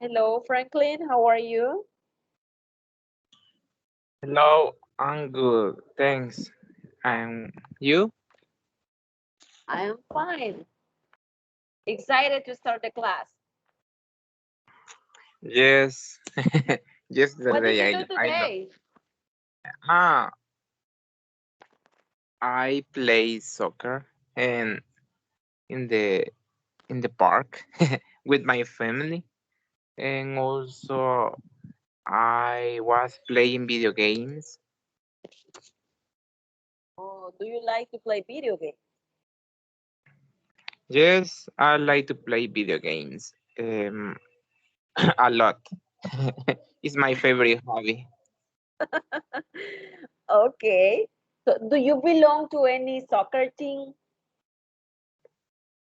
Hello, Franklin. How are you? Hello, I'm good. Thanks. And you? I am fine. Excited to start the class. Yes. What did Yesterday you do I know. today? Ah, I play soccer and in the park with my family, and also I was playing video games. Oh, do you like to play video games? Yes, I like to play video games. A lot. It's my favorite hobby. Okay. So, do you belong to any soccer team?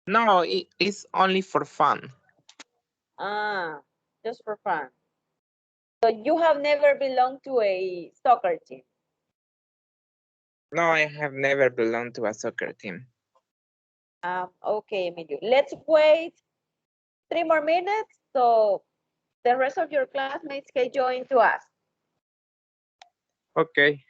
No, it's only for fun. Ah, just for fun. So, you have never belonged to a soccer team. No, I have never belonged to a soccer team. Okay, Emilio. Let's wait 3 more minutes so the rest of your classmates can join to us. Okay.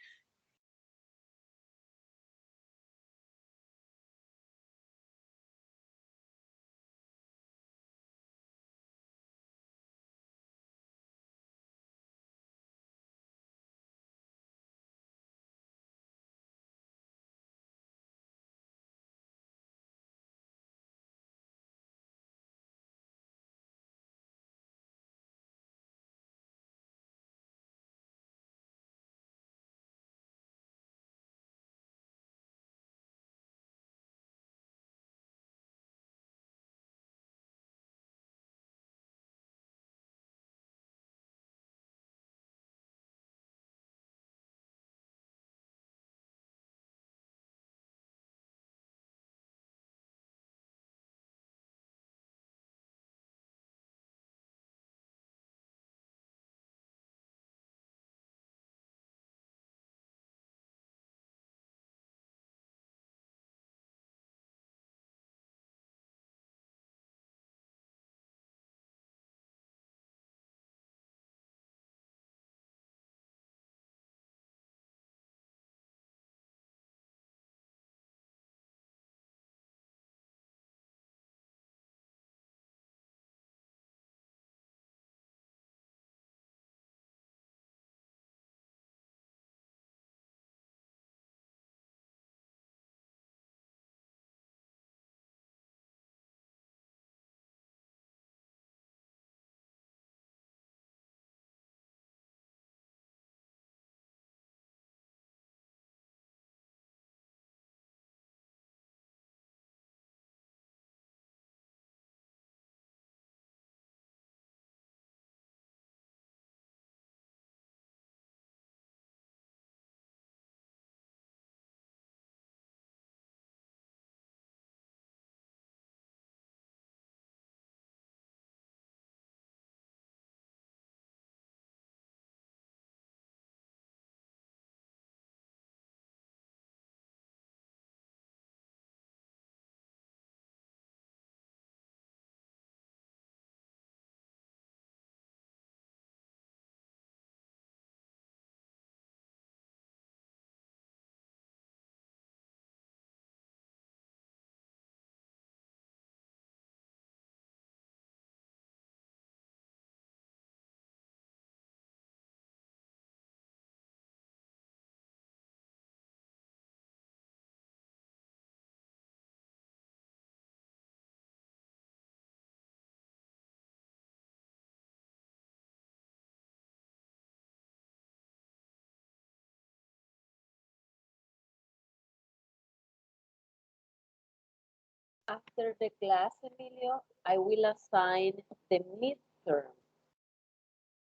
After the class, Emilio, I will assign the midterm.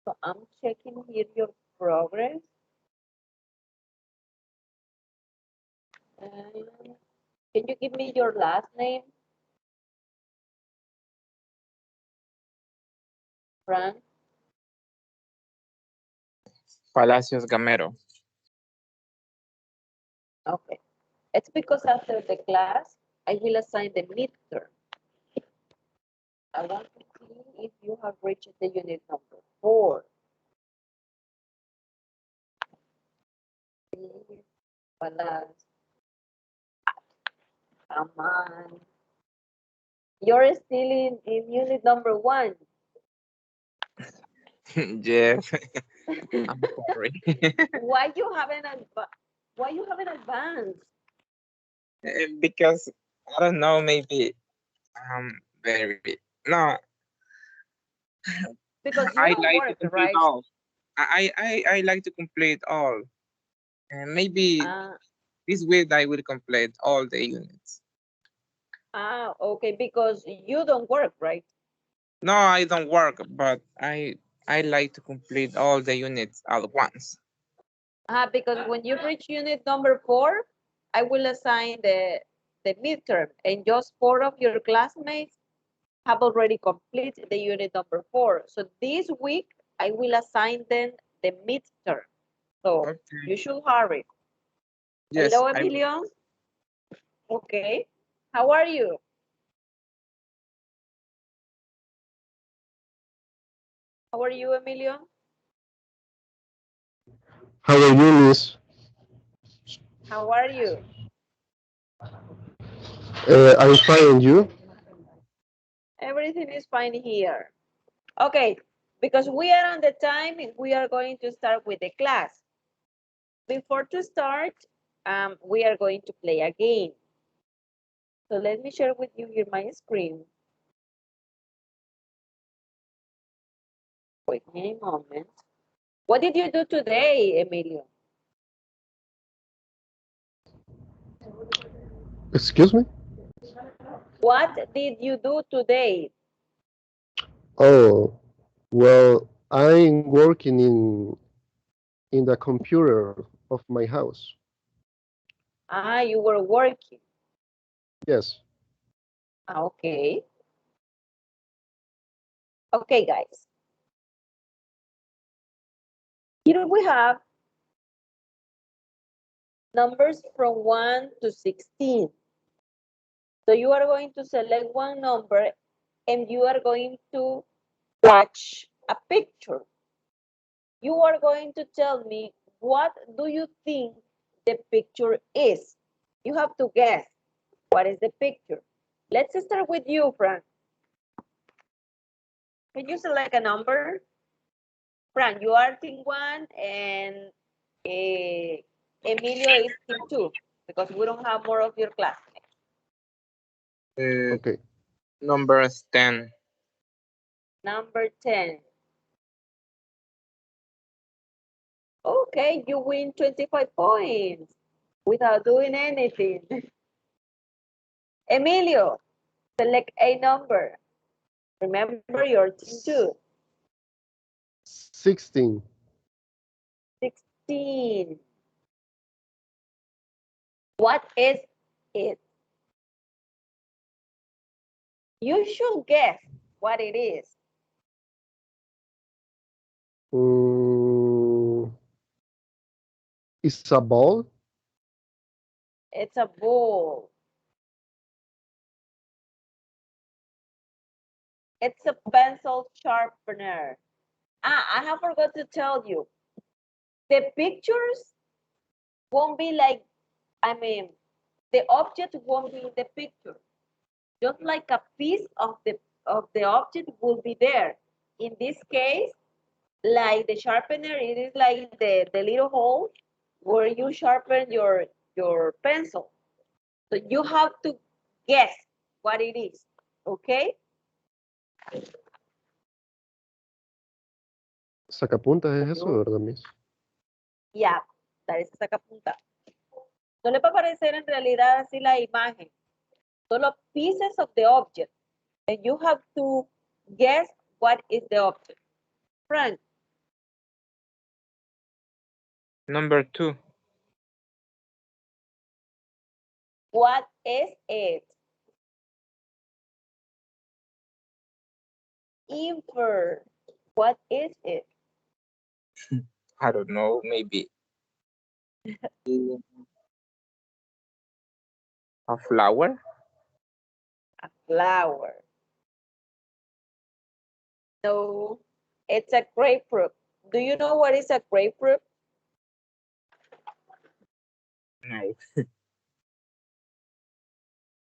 So I'm checking here your progress. And can you give me your last name, Fran? Palacios Gamero. Okay. It's because after the class, I will assign the midterm. I want to see if you have reached the unit number 4. Please, balance. Come on. You're still in unit number 1. Yes, I'm sorry. Why you haven't advanced? Because I don't know, maybe I'm very no. Because you I don't like to work, complete right? all. I like to complete all. And maybe Uh, this week I will complete all the units. okay, because you don't work, right? No, I don't work, but I like to complete all the units at once. Because when you reach unit number 4, I will assign the midterm, and just 4 of your classmates have already completed the unit number 4. So this week, I will assign them the midterm. So Okay. you should hurry. Yes, Hello, I will. Emilio. Okay. How are you? How are you, Emilio? How are you, Miss? How are you? I'm fine, and you? Everything is fine here. Okay, because we are on the time, we are going to start with the class. Before to start, we are going to play a game. So let me share with you here my screen. Wait me a moment. What did you do today, Emilio? Excuse me? What did you do today? Oh, well, I'm working in the computer of my house. You were working. Yes. Okay. Okay, guys. Here we have numbers from 1 to 16. So you are going to select one number and you are going to watch a picture. You are going to tell me, what do you think the picture is? You have to guess what is the picture. Let's start with you, Frank. Can you select a number? Frank, you are team 1 and Emilio is team 2 because we don't have more of your classmates. Uh, Okay. number 10. Number 10. Okay, you win 25 points without doing anything. Emilio, select a number. Remember, your team 2. 16. 16. What is it? You should guess what it is. Mm, it's a ball? It's a ball. It's a pencil sharpener. I have forgot to tell you. The pictures won't be like, I mean, the object won't be in the picture. Just like a piece of the object will be there. In this case, like the sharpener, it is like the little hole where you sharpen your pencil. So you have to guess what it is. Okay? Sacapuntas es eso, So, ¿verdad, Miss? yeah, that is sacapunta. No le va a aparecer en realidad así la imagen. Solo pieces of the object. And you have to guess what is the object. Frank, Number 2. what is it? Infer. What is it? I don't know, maybe a flower. A flower. No, it's a grapefruit. Do you know what is a grapefruit? No.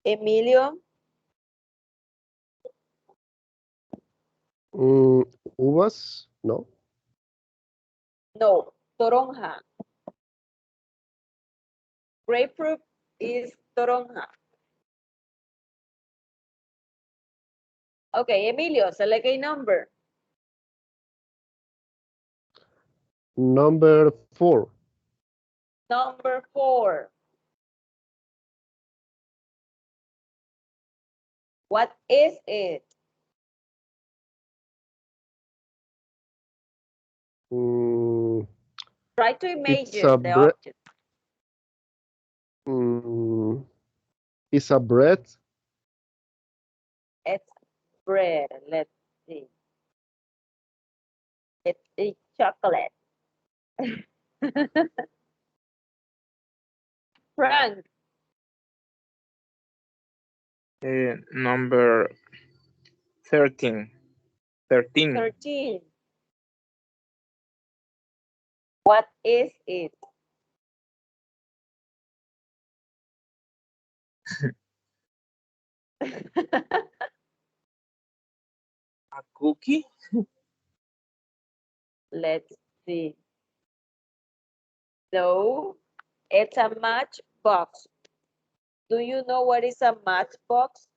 Emilio? Uvas? No. No, toronja. Grapefruit is toronja. Okay, Emilio, select a number. Number 4. Number 4. What is it? Mm, Try to it's a imagine the bread. object. It's a bread. It's bread. Let's see. It's a chocolate. Frank, Number 13. 13. 13. What is it? A cookie? Let's see. No, it's a matchbox. Do you know what is a matchbox?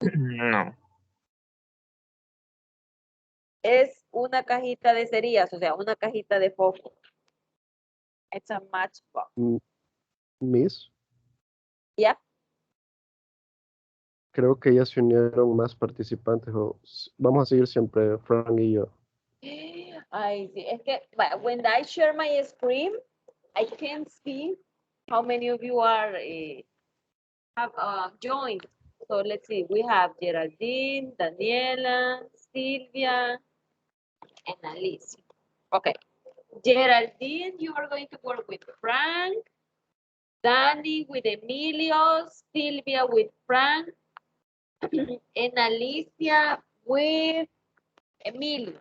No. Es una cajita de cerillas, o sea, una cajita de foco. It's a matchbox. Miss. Yeah. Creo que ya se unieron más participantes. Vamos a seguir siempre, Frank y yo. I see. Es que when I share my screen, I can see how many of you are have joined. So let's see. We have Geraldine, Daniela, Silvia, and Alicia. Okay. Geraldine, you are going to work with Frank, Danny with Emilio, Silvia with Frank, and Alicia with Emilio.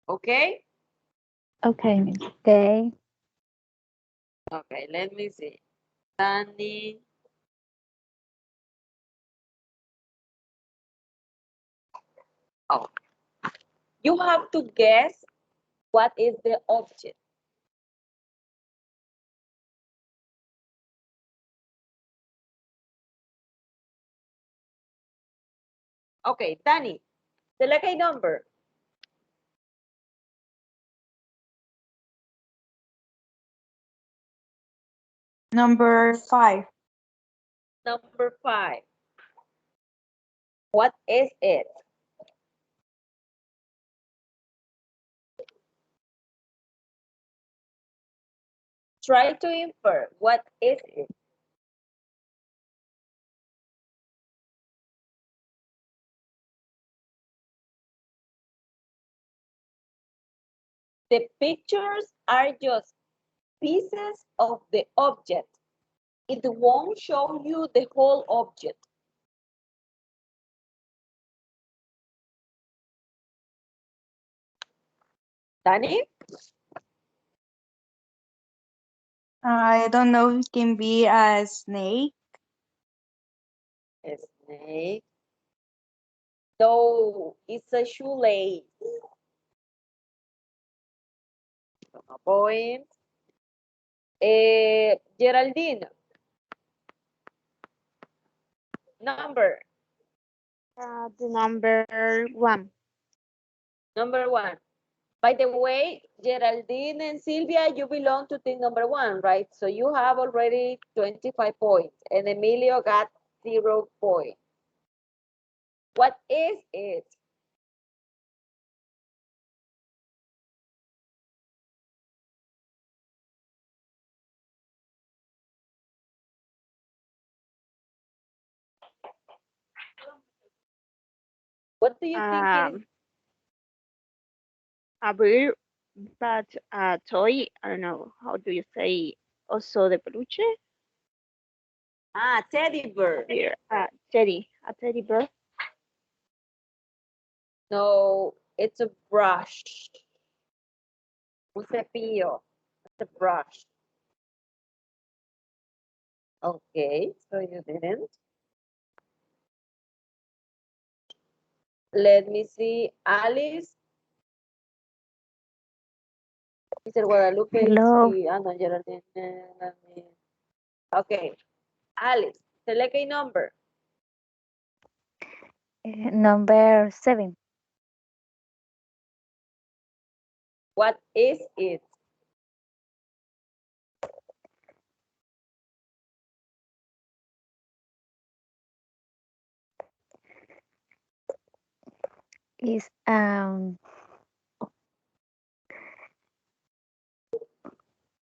Okay? Okay, Miss. Okay. Okay, let me see. Danny. Oh, you have to guess what is the object. Okay, Danny, select a number. Number 5. Number 5. What is it? Try to infer. What is it? The pictures are just pieces of the object. It won't show you the whole object. Danny? I don't know if it can be a snake. A snake. No, it's a shoelace. A point. Geraldine. Number. The number 1. Number 1. By the way, Geraldine and Silvia, you belong to team number 1, right? So you have already 25 points, and Emilio got 0 points. What is it? What do you think it is? A bird, but a toy. I don't know. How do you say? Also de peluche? Ah, teddy bear. Bear. A teddy bear. No, it's a brush. Un cepillo. It's a brush. Okay, so you didn't. Let me see. Alice. Mr. Guadalupe. Hello. No, Geraldine. Okay. Alice, select a number. Number 7 What is it? is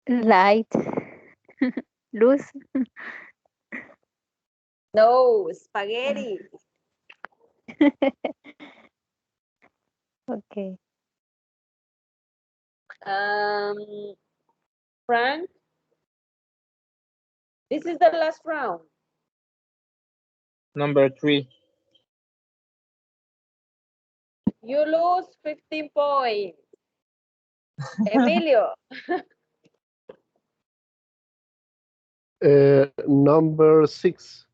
light, luz. No, spaghetti. Okay. Frank, this is the last round. Number 3. You lose 15 points. Emilio, Number 6.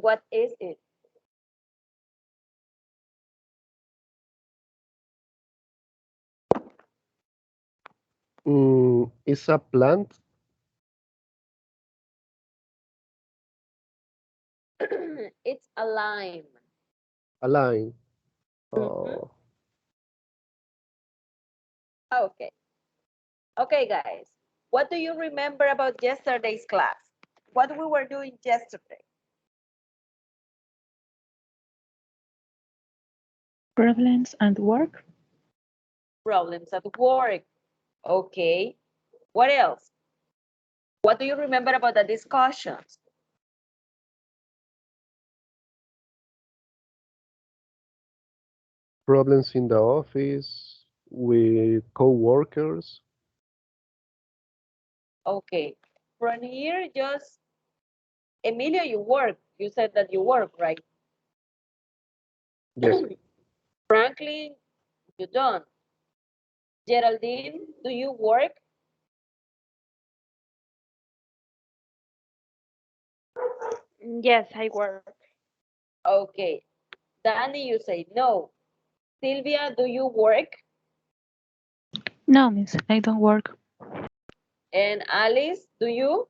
what is it? Is a plant. It's a lime. A line. Mhm. Oh, Okay. Okay, guys. What do you remember about yesterday's class? What we were doing yesterday? Problems and work. Problems at work. Okay. What else? What do you remember about the discussions? problems in the office with co-workers. Okay. From here, just Emilio, you work. You said that you work, right? Yes. Franklin, you don't. Geraldine, do you work? Yes, I work. Okay. Danny, you say no. Sylvia, do you work? No, miss, I don't work. And Alice, do you?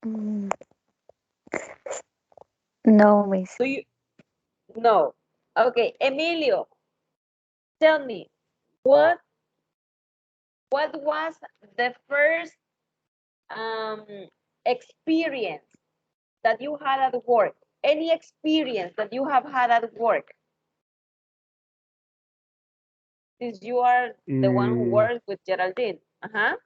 Mm, no, miss. Do you? No. Okay. Emilio, tell me, what was the first um, experience that you had at work? Any experience that you have had at work? Since you are the one who Mm, works with Geraldine. Uh-huh.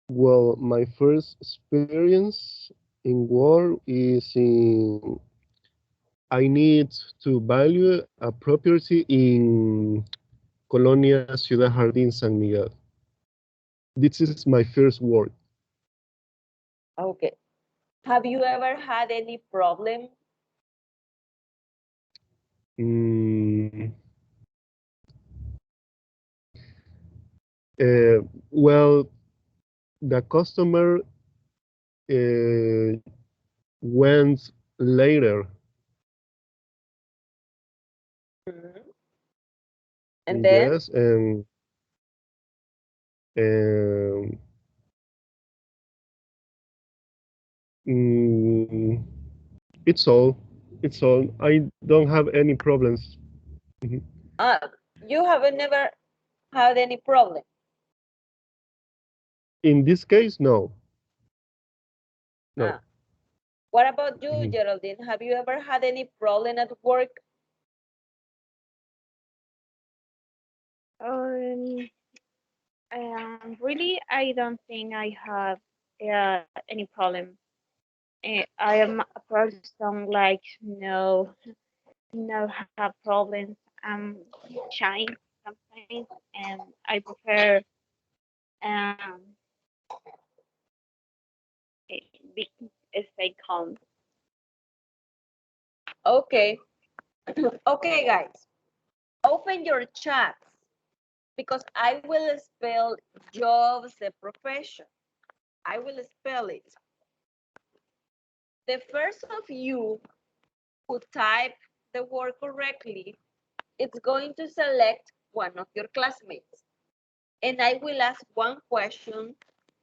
well, my first experience in work is in I need to value a property in Colonia Ciudad Jardín San Miguel. This is my first work. Okay. Have you ever had any problem? Mm, well, the customer went later. Mhm. And then? Yes, and mm, it's all. It's all. I don't have any problems. Mhm. Uh, you haven't never had any problem. In this case, no, no. Ah. What about you, Mhm. Geraldine? Have you ever had any problem at work? Um, really, I don't think I have any problem. I am a person like no have problems. shy sometimes, and I prefer um be stay calm. Okay. Okay, guys. Open your chats because I will spell jobs, the profession. I will spell it. The first of you who type the word correctly, it's going to select one of your classmates. And I will ask one question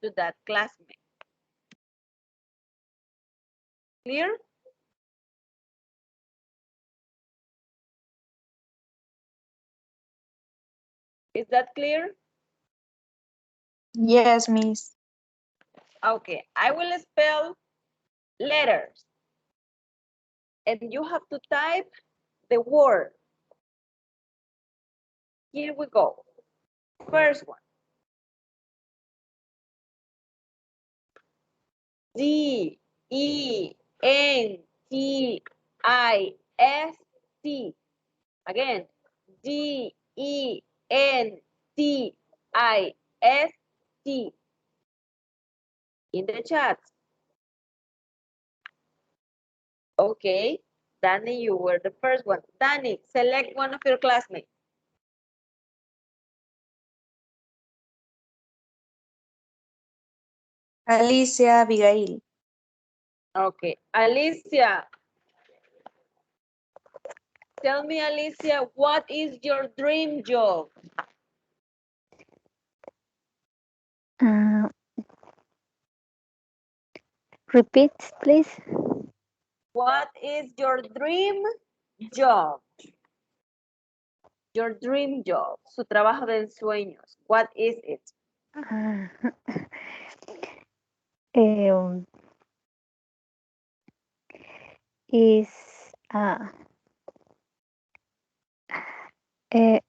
to that classmate. Clear? Is that clear? Yes, Miss. Okay, I will spell letters. And you have to type the word. Here we go. First one. D, E, N, T, I, S, T. Again, D, E, N, T, I, S, T. In the chat. Okay. Danny, you were the first one. Danny, select one of your classmates. Alicia Abigail. Okay. Alicia. Tell me, Alicia, what is your dream job? Uh, repeat, please. What is your dream job? Your dream job, su trabajo de ensueños. What is it? Uh, um, is eh,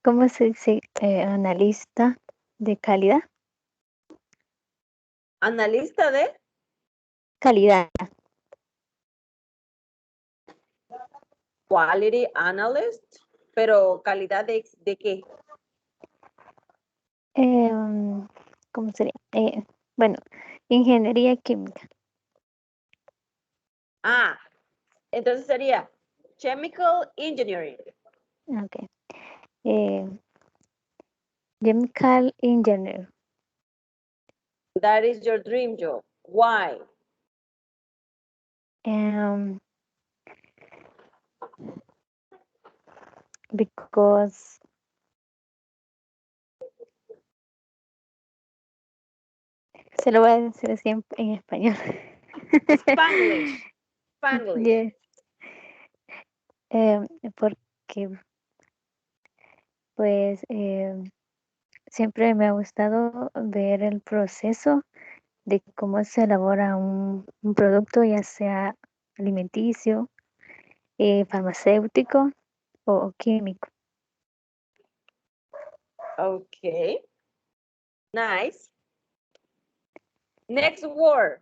¿cómo se dice? Analista de calidad. Analista de Calidad. quality analyst, pero calidad de qué? ¿Cómo sería? Bueno, ingeniería química. Ah, entonces sería chemical engineering. Okay. Chemical engineer. That is your dream job. Why? Because se lo voy a decir así en español. Spanglish. Spanglish. Yes. Porque pues siempre me ha gustado ver el proceso de cómo se elabora un producto, ya sea alimenticio, farmacéutico o químico. Okay. Nice. Next word.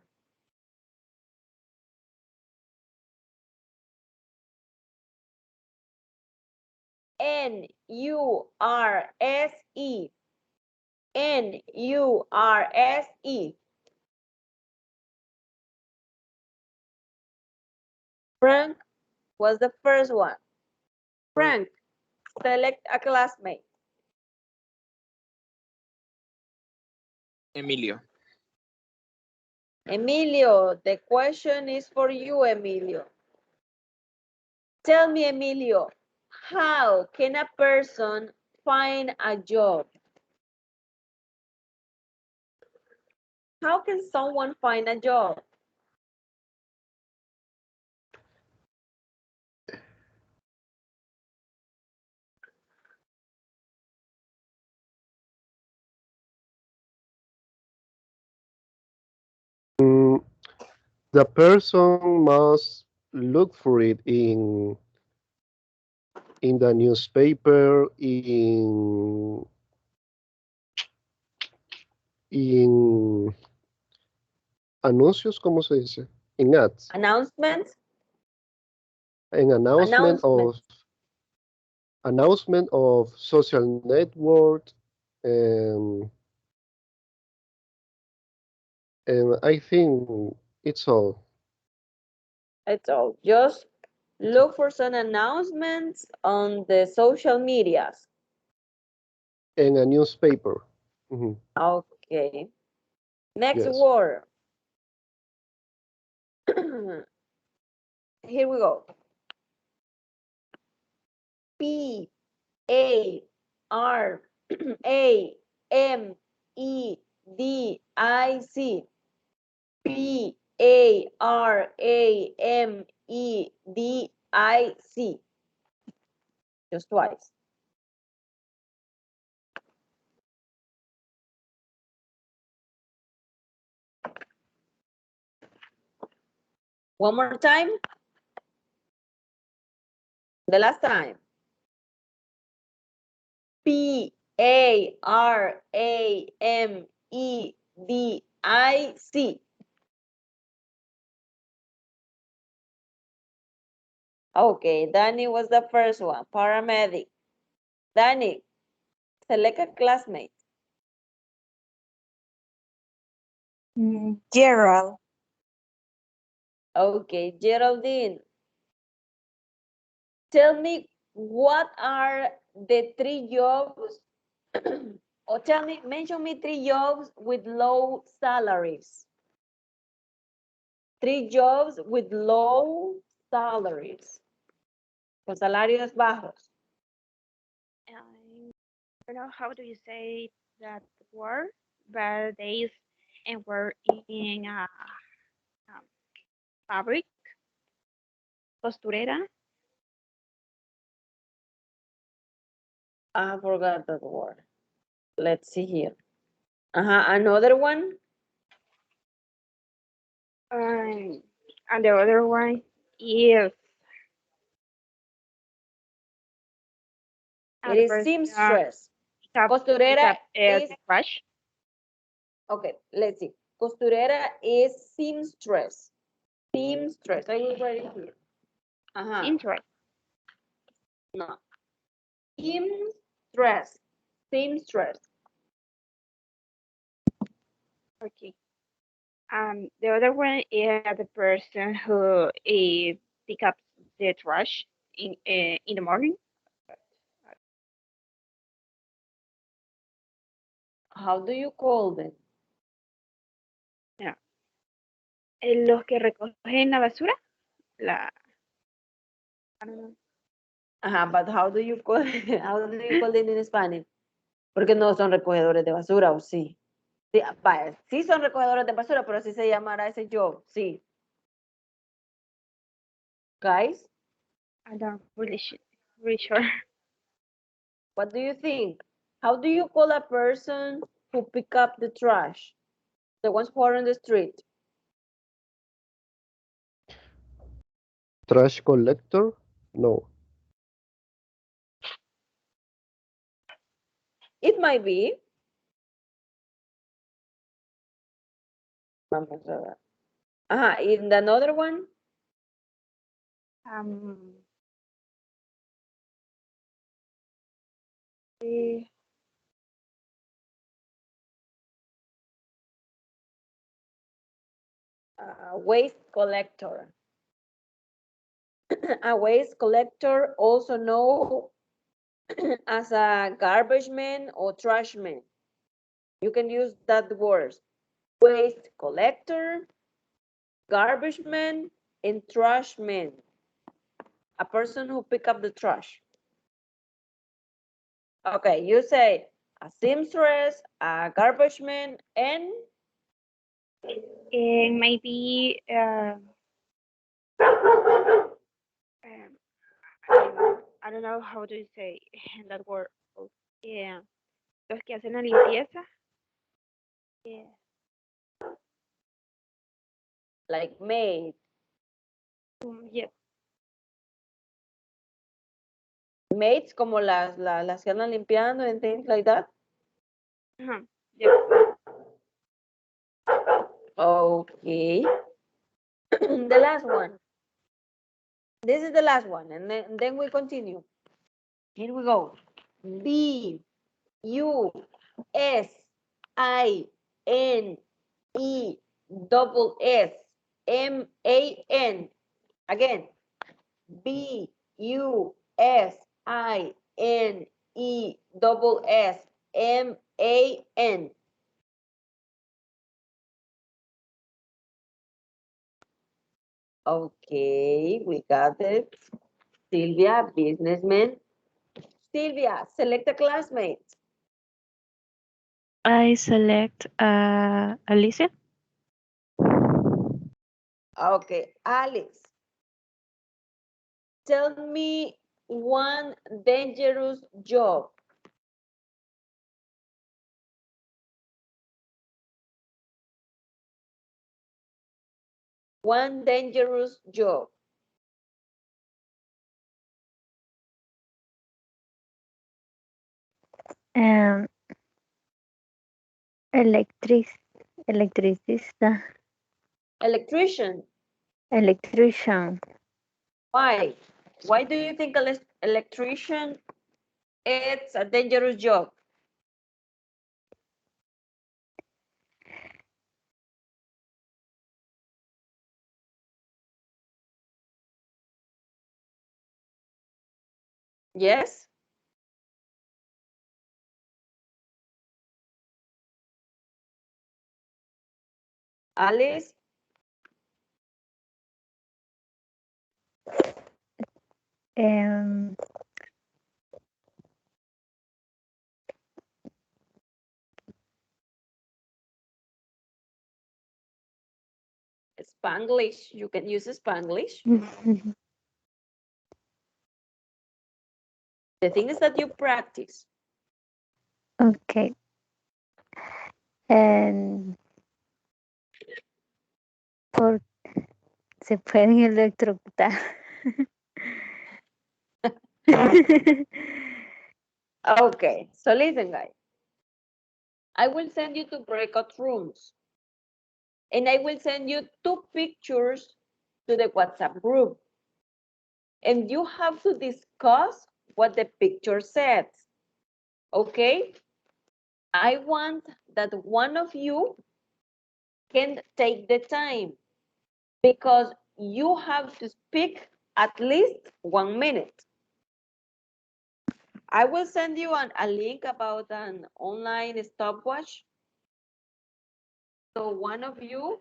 N-U-R-S-E. N-U-R-S-E. Frank was the first one. Frank, select a classmate. Emilio. Emilio, the question is for you, Emilio. Tell me, Emilio, how can a person find a job? How can someone find a job? The person must look for it in the newspaper, in anuncios, ¿cómo se dice? In ads. Announcements? An announcement of announcement of social network, um, and I think it's all. It's all. Just look for some announcements on the social medias. And a newspaper. Mhm, Okay. Next yes. word. Here we go. P A R A M E D I C. P A R A M E D I C. Just twice. One more time. The last time. P A R A M E D I C. Okay, Danny was the first one. Paramedic. Danny, select a classmate. Gerald. Okay, Geraldine. Tell me what are the three jobs, or mention me three jobs with low salaries. Three jobs with low salaries. Con salarios bajos. I don't know how do you say that word, but they and work in a um, fabric, costurera. I forgot that word. Let's see here. Another one. Um, and the other one is It the is person seamstress. pick Costurera up is, the trash. okay, let's see. Costurera is seamstress. Seamstress. I will write it here. Interest. No. Seamstress. Seamstress. Okay. The other one is the person who pick up the trash in the morning. How do you call them? Yeah. Los que recogen la basura. La, I don't know. But how do you call how do you call them in Spanish? Porque no son recogedores de basura, ¿o sí? Sí, vaya, sí son recogedores de basura, pero así se llamará ese job, sí. Guys, I'm not really sure. what do you think? How do you call a person who pick up the trash? The ones who are on the street. Trash collector? No. It might be. Vamos a ver. In another one, Um, eh, waste collector. A waste collector, also known as a garbage man or trash man. You can use that word. Waste collector, garbage man, and trash man. A person who pick up the trash. Okay, you say a seamstress, a garbage man, and and maybe I don't know how do you say that word. Yeah, los que hacen la limpieza. Yeah. like maid. Yeah. Maids como las que andan limpiando and things like that. Uh-huh. Yeah. Okay. The last one. This is the last one, and then we continue. Here we go. B U S I N E double S M A N. Again. B U S I N E double S M A N. Okay, we got it. Sylvia, businessman. Sylvia, select a classmate. I select Alicia. Okay, Alex. Tell me one dangerous job. One dangerous job. Um, electric, electricista, Electrician. electrician. Why? Why do you think electrician it's a dangerous job? Yes? Alice? Um, Spanglish. You can use Spanglish. The thing is that you practice. okay. And por, se pueden electrocutar. Okay, so listen, guys. I will send you to breakout rooms. And I will send you 2 pictures to the WhatsApp group. And you have to discuss what the picture says. Okay? I want that one of you can take the time because you have to speak at least 1 minute. I will send you a link about an online stopwatch. So one of you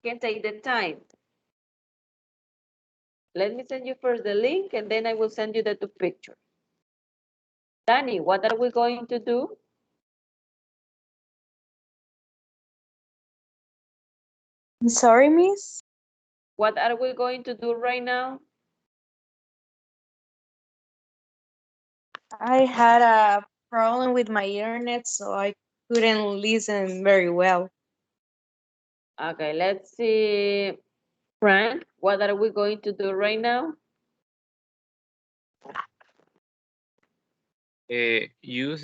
can take the time. Let me send you first the link and then I will send you the 2 pictures. Danny, what are we going to do? I'm sorry, Miss. What are we going to do right now? I had a problem with my internet, so I couldn't listen very well. Okay, let's see. Frank, what are we going to do right now? You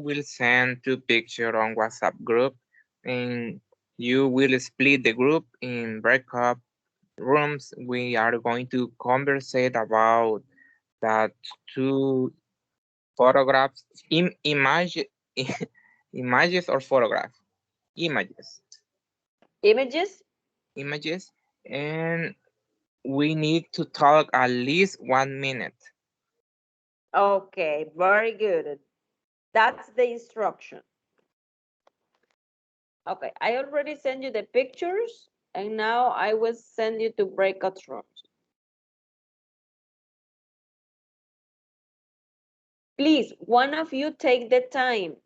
will send 2 pictures on WhatsApp group, and you will split the group in breakup rooms. We are going to conversate about that 2 photographs, images or photographs, images, Images? images, and we need to talk at least 1 minute. Okay, very good. That's the instruction. Okay, I already sent you the pictures and now I will send you to breakout rooms. Please, one of you take the time.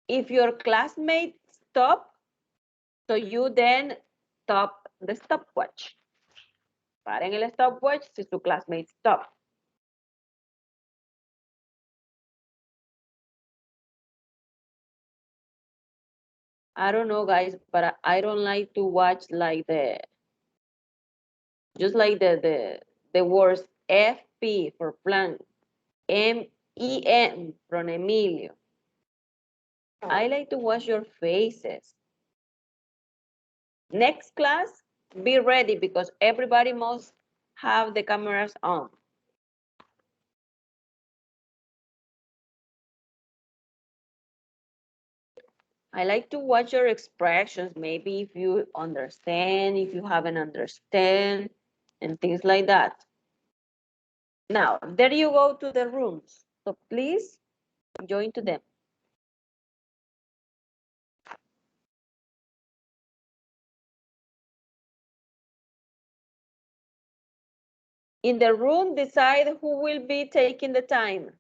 If your classmates stop, so you then stop the stopwatch. Paren el stopwatch si su classmate stop. I don't know, guys, but I don't like to watch like just like the words FP for Frank, MEM from Emilio. I like to watch your faces. Next class, be ready because everybody must have the cameras on. I like to watch your expressions, maybe if you understand, if you haven't understand, and things like that. Now, there you go to the rooms. So please join to them. In the room, decide who will be taking the time.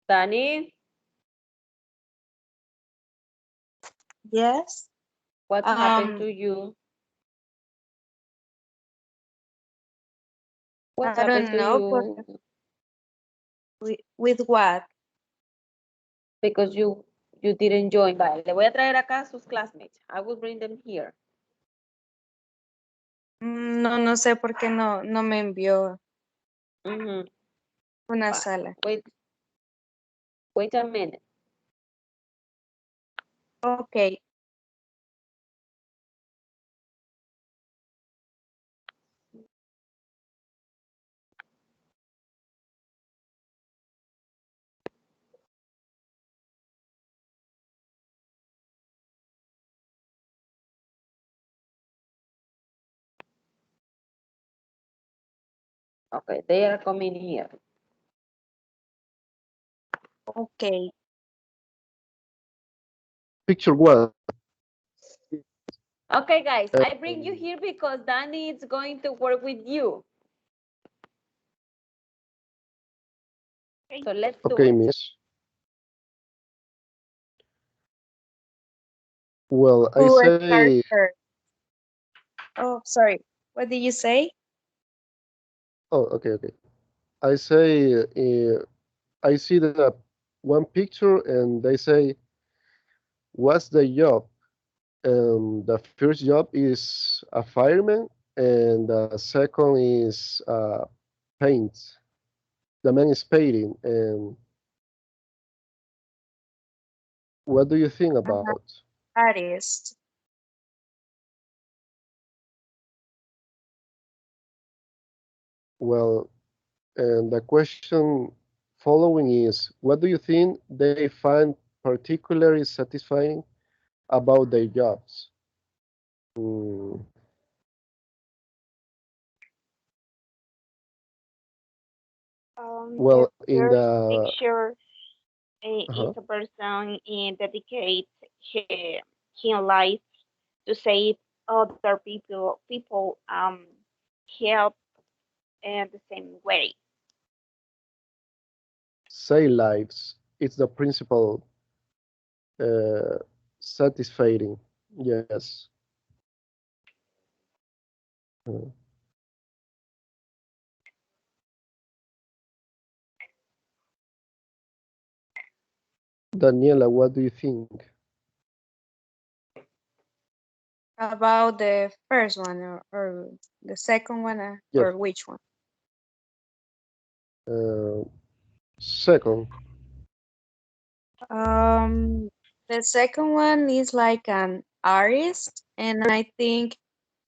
Danny, Yes. what happened to Um, you? What I happened don't to know, but you? with what? Because you didn't join. Vale, le voy a traer acá a sus classmates. I will bring them here. No, no sé por qué no me envió Mhm. una Vale. sala. Wait a minute. Okay. Okay, they are coming here. Okay. Picture one. Okay, guys, I bring you Um, here because Danny is going to work with you. Okay. So let's do okay, it. miss. Well, I Who start say, first? Oh, sorry. What did you say? oh, okay. I say, I see the one picture and they say, what's the job? The first job is a fireman, and the second is paint. The man is painting. And what do you think about? Artist. Well, and the question following is, what do you think they find particularly satisfying about their jobs? Mm, The well, in first the picture is uh a person dedicates his life to save other people help in the same way. say lives, it's the principal uh, satisfying. Yes. Uh, Daniela, what do you think? About the first one or the second one Yes. or which one? Uh, second, Um, the second one is like an artist, and I think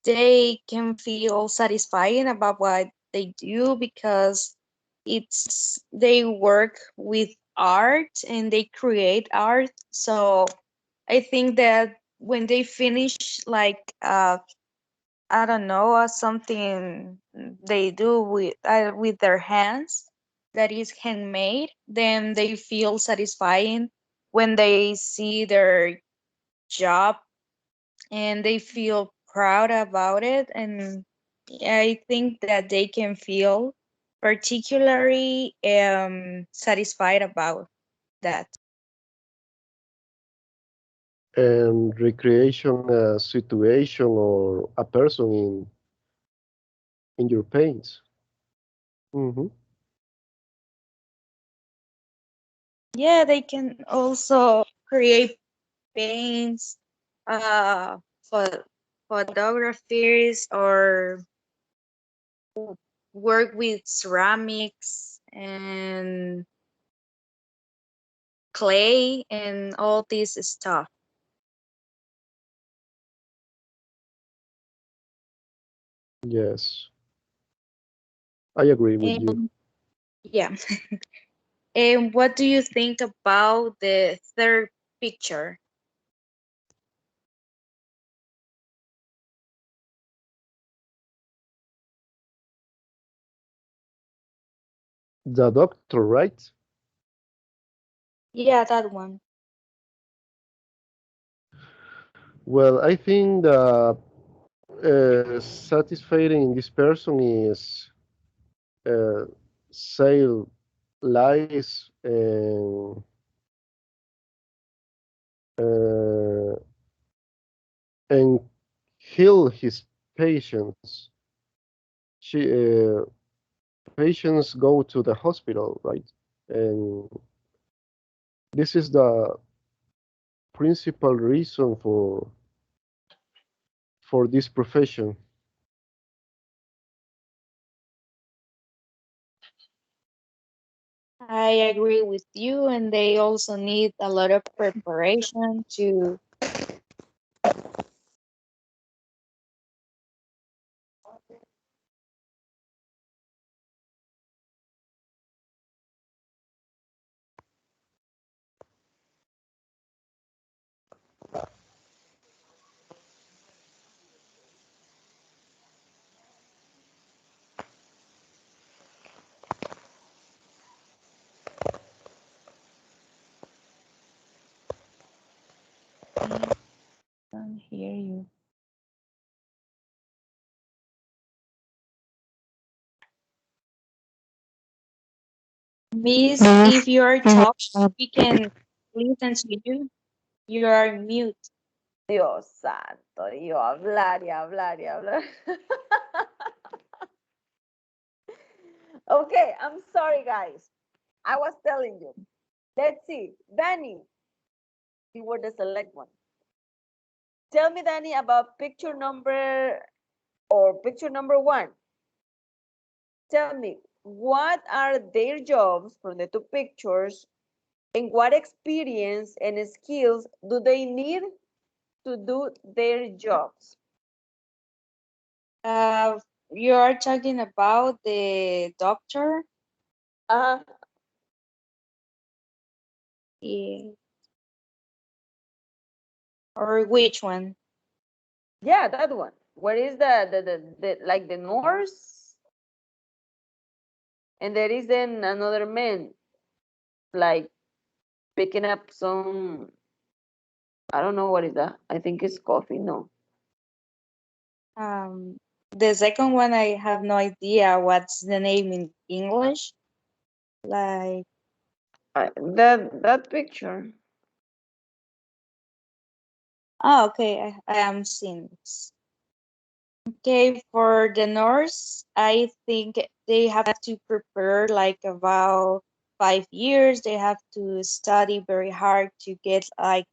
they can feel satisfying about what they do because it's they work with art and they create art. So I think that when they finish like I don't know, something they do with their hands that is handmade, then they feel satisfying when they see their job and they feel proud about it. And I think that they can feel particularly satisfied about that. and recreation a situation or a person in your paints. Hmm. Yeah, they can also create paints, uh, for photographers or work with ceramics and clay and all this stuff. Yes, I agree with you. Yeah. And what do you think about the third picture? The doctor, right? Yeah, that one. Well, I think the satisfying this person is uh, sell lies uh, and heal his patients. She patients go to the hospital, right? And this is the principal reason for this profession. I agree with you, and they also need a lot of preparation to. I don't hear you. Miss, if you are talking, we can listen to you. You are mute. Dios santo, y yo hablar y hablar y hablar. Okay, I'm sorry, guys. I was telling you. Let's see. Danny, you were the select one. Tell me, Danny, about picture number one. Tell me, what are their jobs from the two pictures and what experience and skills do they need to do their jobs? Uh, you are talking about the doctor. Uh, Yeah. Or which one? yeah, that one. What is the like the nurse? And there is then another man like picking up some, I don't know what is that. I think it's coffee. No. Um, the second one, I have no idea what's the name in English. Like, That picture. oh, okay, I am seeing this. Okay, for the nurse, I think they have to prepare like about 5 years. They have to study very hard to get like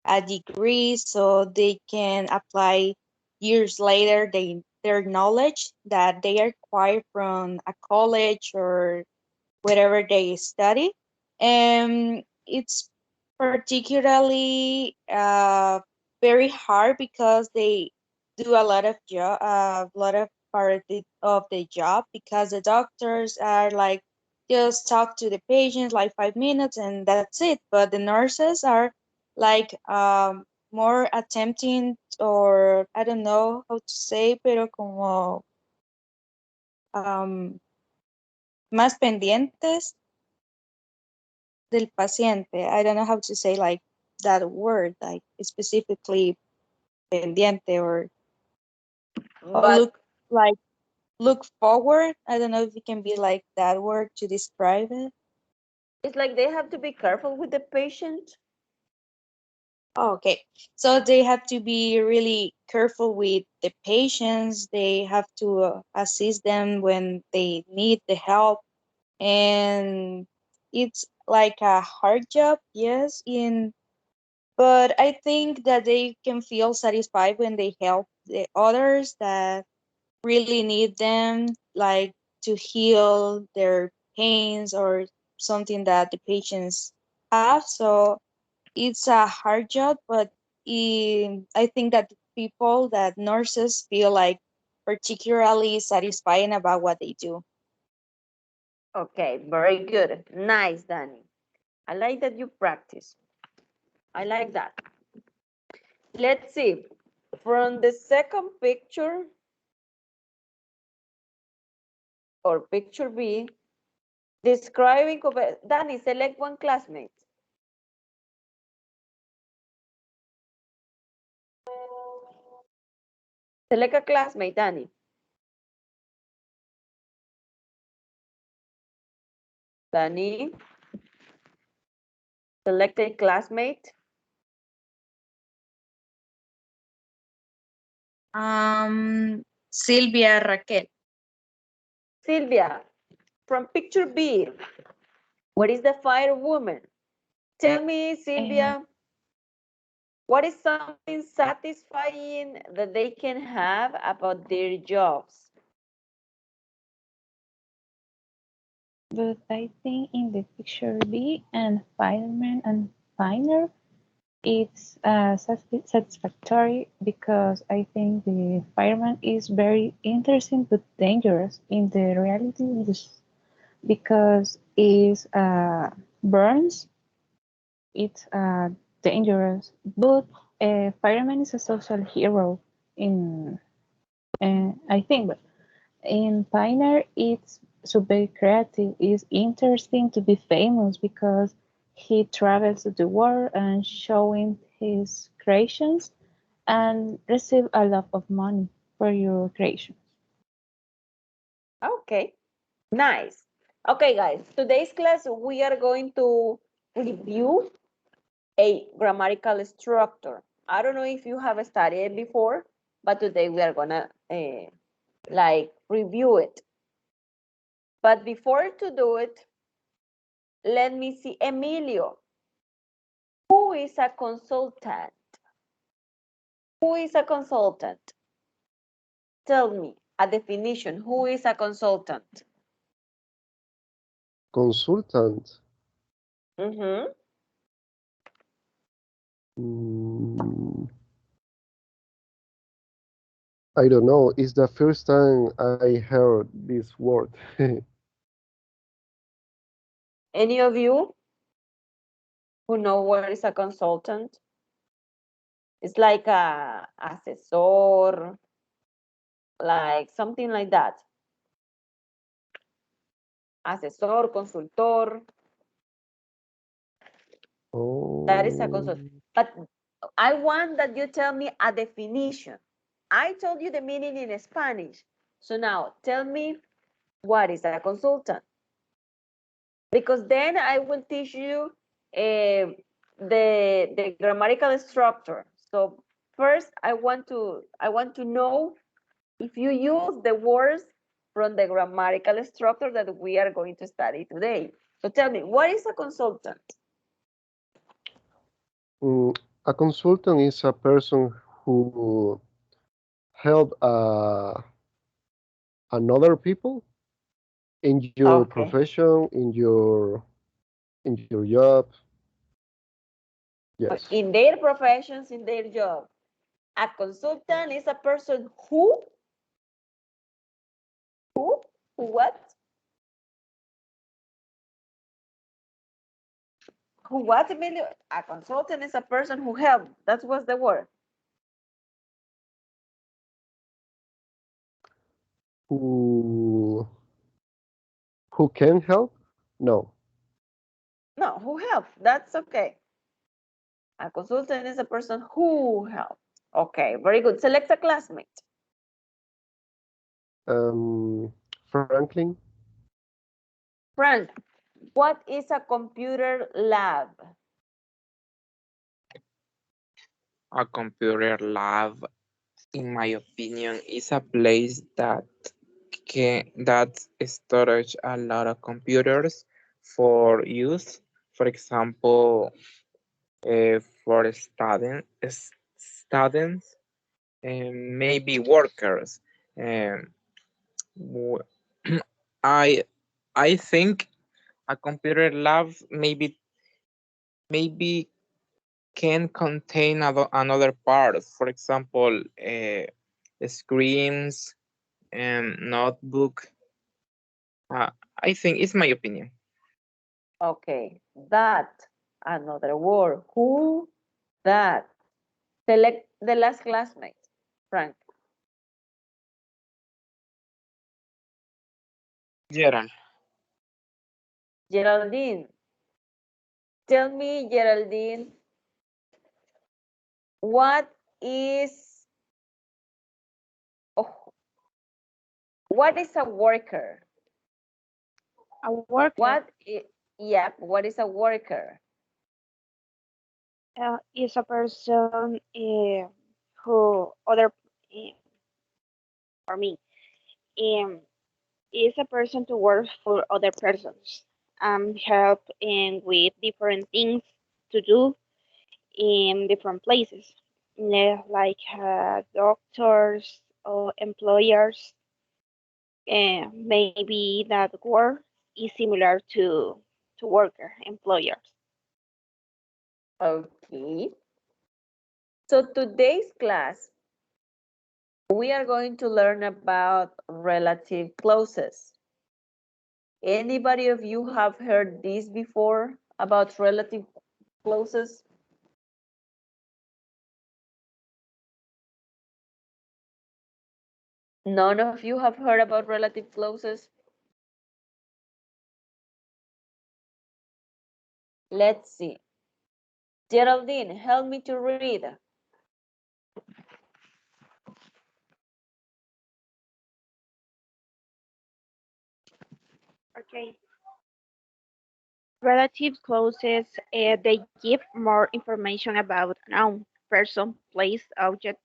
a degree so they can apply years later their knowledge that they acquire from a college or wherever they study. And it's particularly very hard because they do a lot of lot of part of the job because the doctors are like just talk to the patients like 5 minutes and that's it. But the nurses are like more attempting or I don't know how to say, pero como um, más pendientes del paciente. I don't know how to say like that word, like specifically pendiente or But like look forward. I don't know if it can be like that word to describe it. it's like they have to be careful with the patient. Oh, okay. So they have to be really careful with the patients. They have to assist them when they need the help. And it's like a hard job, yes, in but I think that they can feel satisfied when they help the others that really need them, like to heal their pains or something that the patients have. So it's a hard job, but I think that people, that nurses feel like particularly satisfying about what they do. Okay, very good. Nice, Danny. I like that you practice. I like that. Let's see. From the second picture, or picture B, describing, Danny, select one classmate. Select a classmate, Danny. Danny, select a classmate. Silvia Raquel. Sylvia, from picture B, what is the firewoman? Tell me, Sylvia, what is something satisfying that they can have about their jobs? But I think in the picture B and fireman and finer, it's satisfactory because I think the fireman is very interesting but dangerous in the reality because it's burns, it's dangerous, but a fireman is a social hero in I think. But in Pioneer, it's super creative. It's interesting to be famous because he travels the world and showing his creations and receive a lot of money for your creation. Okay, nice. Okay, guys, today's class we are going to review a grammatical structure. I don't know if you have studied it before, but today we are gonna like review it. But before to do it, let me see, Emilio, who is a consultant? Who is a consultant? Tell me a definition. Who is a consultant? Consultant. Mm-hmm. Mm, I don't know. It's the first time I heard this word. Any of you who know what is a consultant? It's like a assessor, like something like that. Asesor, consultor, that is a consult. Oh, But I want that you tell me a definition. I told you the meaning in Spanish. So now tell me what is a consultant. Because then I will teach you the grammatical structure. So first I want to know if you use the words from the grammatical structure that we are going to study today. So tell me, what is a consultant? mm, a consultant is a person who help another people in your Okay. profession, in your job. Yes. In their professions, in their job. A consultant is a person who what? Who what, Emilio? A consultant is a person who helps. That was the word. Who who can help? No. No, who helps. That's okay. A consultant is a person who helps. Okay, very good. Select a classmate. Um, Franklin. Frank, what is a computer lab? A computer lab, in my opinion, is a place that storage a lot of computers for use. For example, for students and maybe workers. Um, w- I I think a computer lab maybe can contain another part. For example, screens and notebook. I think it's my opinion. Okay, that, another word. Who, that. Select the last classmate, Frank. Gerald. Geraldine. Tell me, Geraldine, what is, oh, what is a worker? A worker What is, yep, what is a worker? is a person who other for me um, is a person to work for other persons, help with different things to do in different places, like doctors or employers. Maybe that word is similar to worker, employers. Okay. So today's class, we are going to learn about relative clauses. Anybody of you have heard this before about relative clauses? None of you have heard about relative clauses? Let's see. Geraldine, help me to read. Okay. Relative clauses, they give more information about a noun, person, place, object,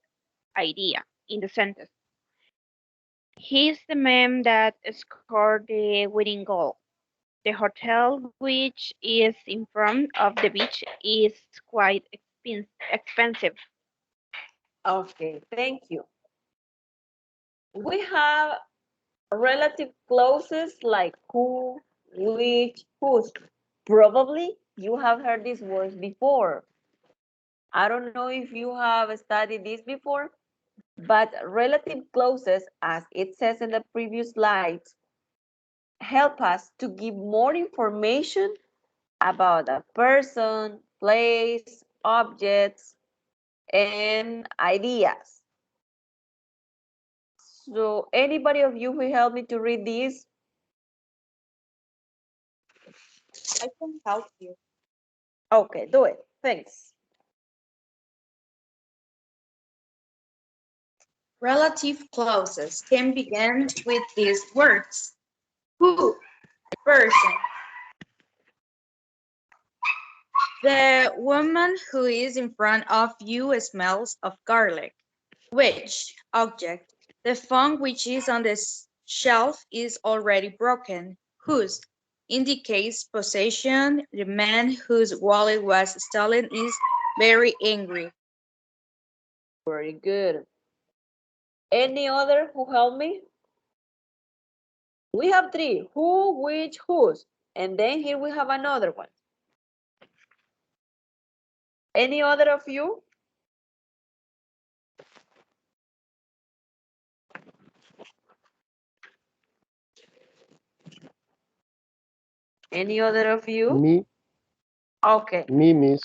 idea in the sentence. He's the man that scored the winning goal. The hotel, which is in front of the beach, is quite expensive. Okay, thank you. We have relative clauses like who, which, whose. Probably you have heard these words before. I don't know if you have studied this before, but relative clauses, as it says in the previous slides, help us to give more information about a person, place, objects, and ideas. So anybody of you who help me to read this? I can help you. Okay, do it. Thanks. Relative clauses can begin with these words. Who? Person. The woman who is in front of you smells of garlic. Which? Object. The phone which is on the shelf is already broken. Whose? Indicates possession. The man whose wallet was stolen is very angry. Very good. Any other who help me? We have three, who, which, whose. And then here we have another one. Any other of you? Any other of you? Me, Okay, Miss.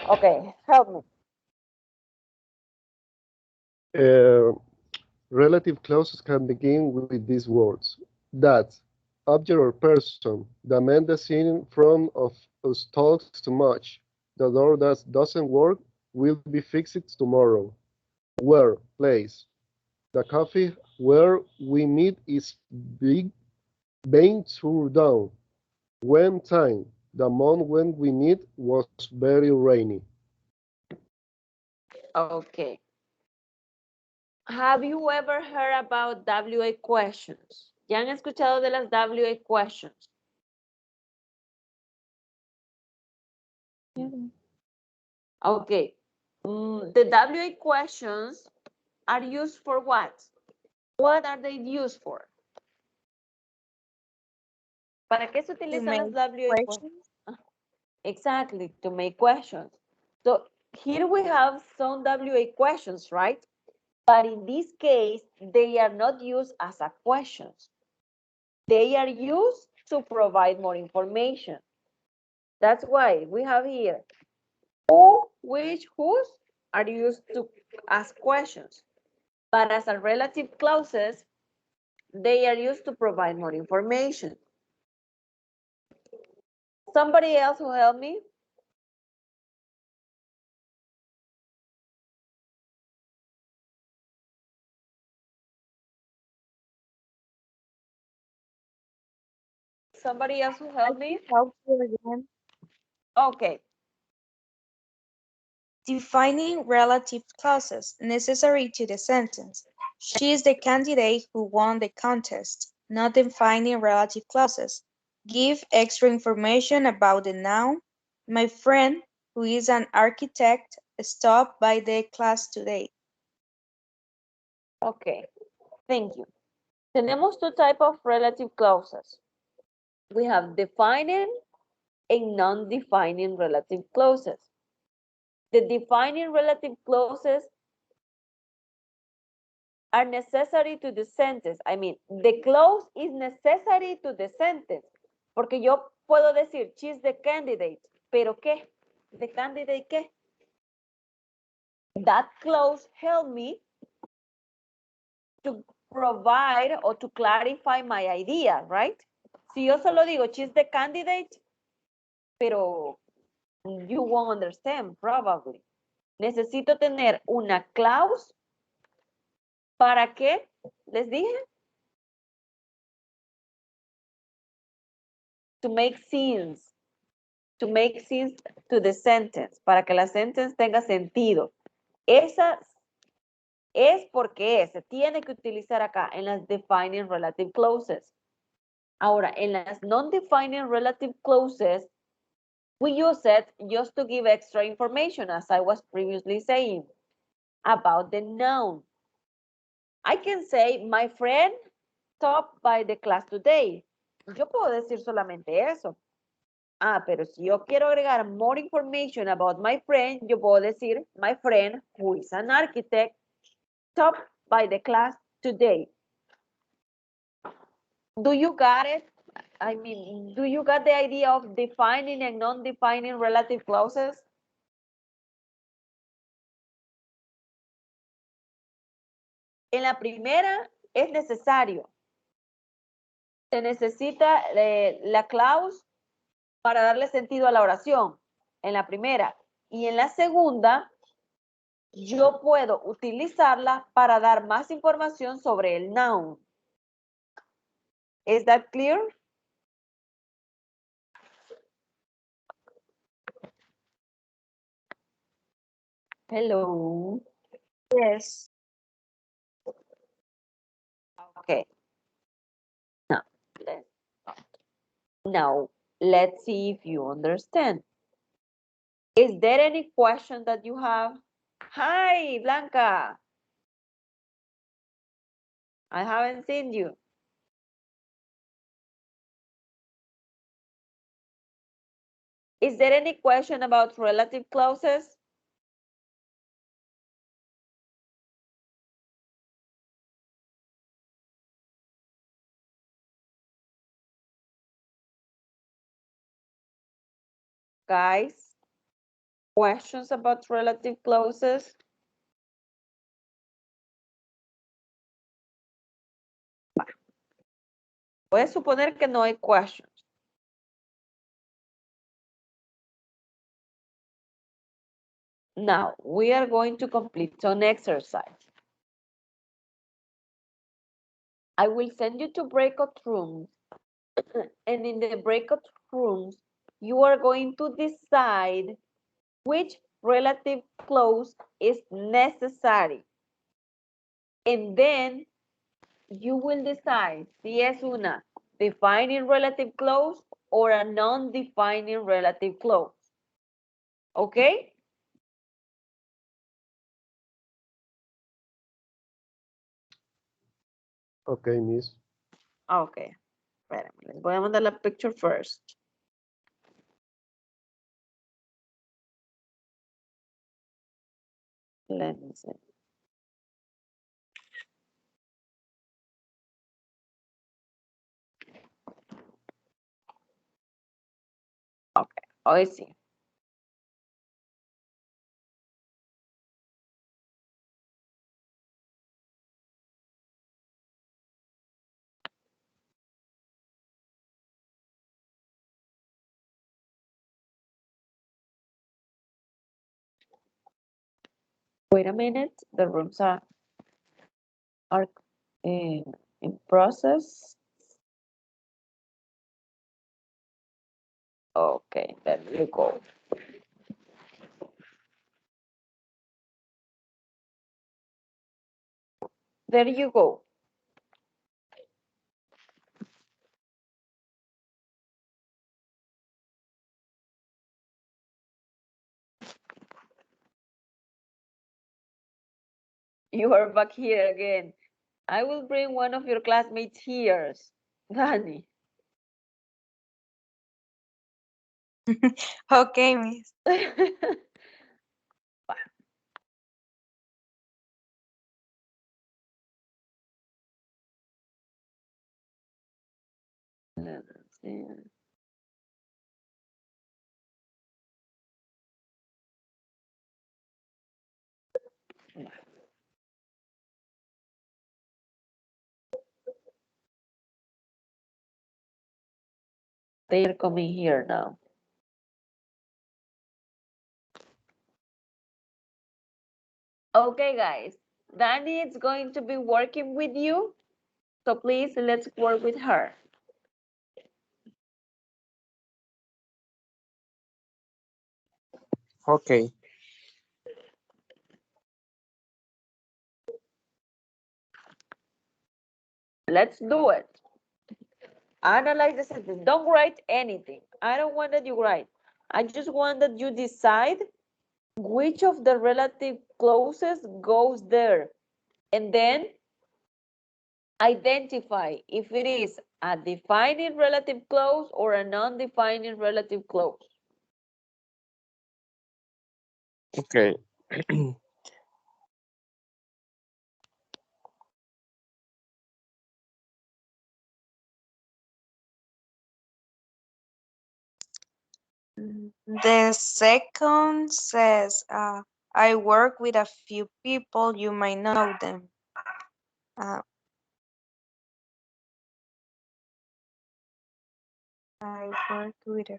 okay, help me. Uh, Relative clauses can begin with these words. That, object or person, the man that's in front of us talks too much. The door that doesn't work will be fixed tomorrow. Where, place. The coffee where we meet is big, being turned down. When time, the month when we meet was very rainy. Okay. Have you ever heard about WA questions? ¿Ya han escuchado de las WA questions? Okay. The WA questions are used for what? What are they used for? ¿Para qué se To utilizan make las WA questions? questions. Exactly, to make questions. So here we have some WA questions, right? But in this case, they are not used as a questions. They are used to provide more information. That's why we have here who, which, whose are used to ask questions. But as a relative clauses, they are used to provide more information. Somebody else who help me? Somebody else who I help can me? help you again. Okay. Defining relative clauses necessary to the sentence. She is the candidate who won the contest. Not defining relative clauses. Give extra information about the noun. My friend, who is an architect, stopped by the class today. Okay. Thank you. Tenemos two types of relative clauses. We have defining and non-defining relative clauses. The defining relative clauses are necessary to the sentence. I mean, the clause is necessary to the sentence. Porque yo puedo decir, she's the candidate, pero ¿qué? ¿The candidate qué? That clause help me to provide or to clarify my idea, right? Si yo solo digo, she's the candidate, pero you won't understand, probably. Necesito tener una clause para que, les dije, to make sense to the sentence, para que la sentence tenga sentido. Esa es porque se tiene que utilizar acá en las defining relative clauses. Ahora, en las non-defining relative clauses, we use it just to give extra information, as I was previously saying, about the noun. I can say, my friend stopped by the class today. Yo puedo decir solamente eso. Ah, pero si yo quiero agregar more information about my friend, yo puedo decir, my friend, who is an architect, stopped by the class today. Do you got it? I mean, do you got the idea of defining and non-defining relative clauses? En la primera es necesario. Se necesita la clause para darle sentido a la oración. En la primera. Y en la segunda, yo puedo utilizarla para dar más información sobre el noun. Is that clear? Hello. Yes. Okay. Now, let's see if you understand. Is there any question that you have? Hi, Blanca. I haven't seen you. Is there any question about relative clauses? Guys, questions about relative clauses? Voy a suponer que no hay questions. Now, we are going to complete an exercise. I will send you to breakout rooms, and in the breakout rooms, you are going to decide which relative clause is necessary. And then you will decide si es una defining relative clause or a non-defining relative clause. Okay? Okay, Miss. Okay. Espérame, les voy a mandar la picture first. Let me see. Okay, I see. Wait a minute, the rooms are in process. Okay, there you go. There you go. You are back here again. I will bring one of your classmates here, Dani. Okay, Miss. Let's see. They are coming here now. Okay, guys. Dani is going to be working with you. So please, let's work with her. Okay. Let's do it. Analyze the sentence. Don't write anything. I don't want that you write. I just want that you decide which of the relative clauses goes there. And then identify if it is a defining relative clause or a non-defining relative clause. Okay. The second says, I work with a few people, you might know them. Uh, I work with a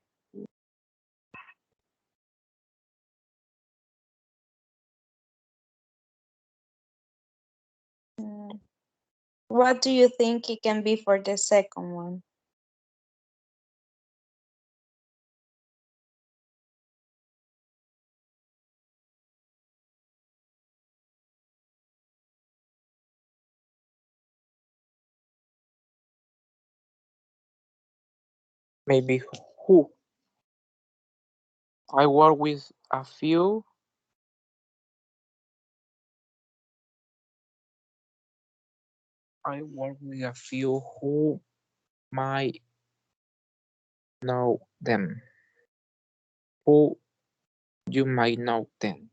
Mm, What do you think it can be for the second one? Maybe who? I work with a few. I work with a few who might know them. Who you might know them.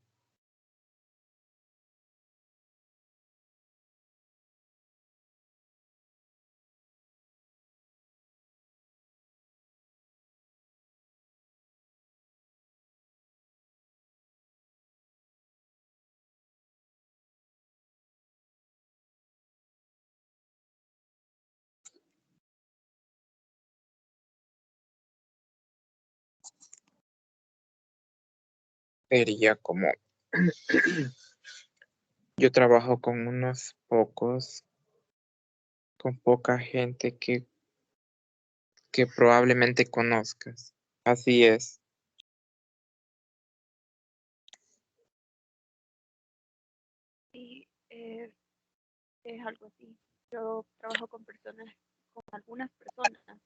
Sería como yo trabajo con unos pocos, con poca gente que probablemente conozcas. Así es. Sí, es algo así. Yo trabajo con personas, con algunas personas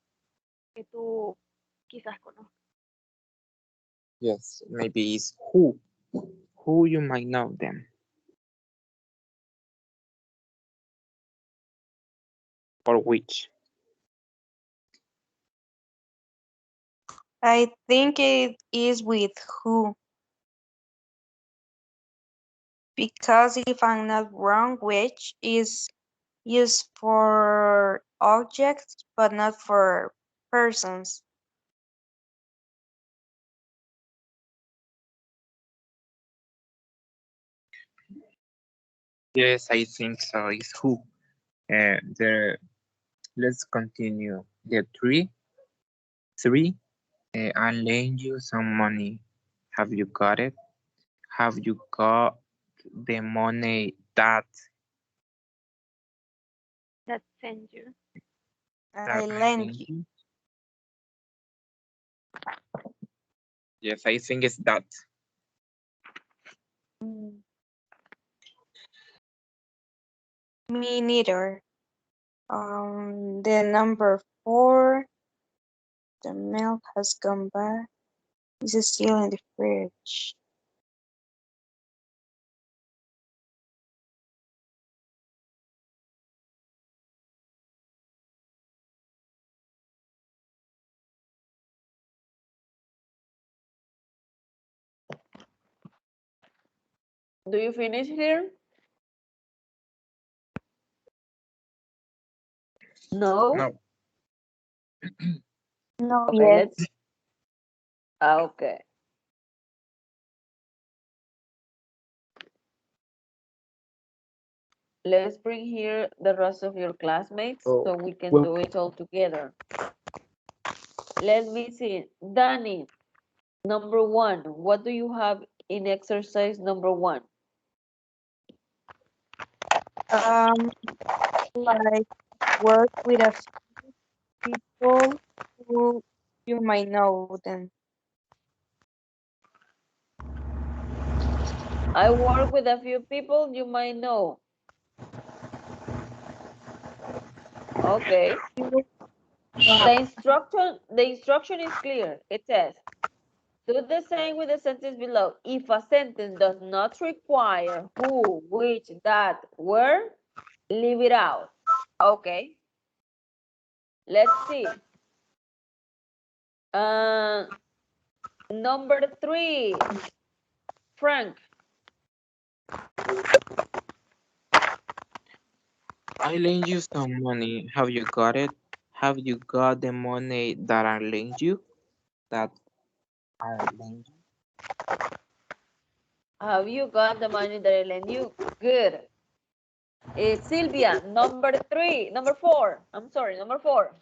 que tú quizás conozcas. Yes, maybe it's who. Who you might know them. Or which. I think it is with who, because if I'm not wrong, which is used for objects but not for persons. Yes, I think so. It's who. The let's continue. The three. I lend you some money. Have you got it? Have you got the money that That send you. I I lend lend you. you? Yes, I think it's that. Mm, me neither. The number 4, the milk has gone bad. It's still in the fridge. Do you finish here? No? No, No, Okay, yes. let's, okay. Let's bring here the rest of your classmates Oh, so we can well, do it all together. Let me see. Danny, number 1, what do you have in exercise number 1? Um, like work with a few people who you might know them. I work with a few people you might know. Okay. The instruction is clear. It says, do the same with the sentence below. If a sentence does not require who, which, that, where, leave it out. Okay. Let's see. Uh, number 3, Frank. I lend you some money. Have you got it? Have you got the money that I lend you? That I lend you? Have you got the money that I lent you? Good. Sylvia, number 4. I'm sorry, number 4.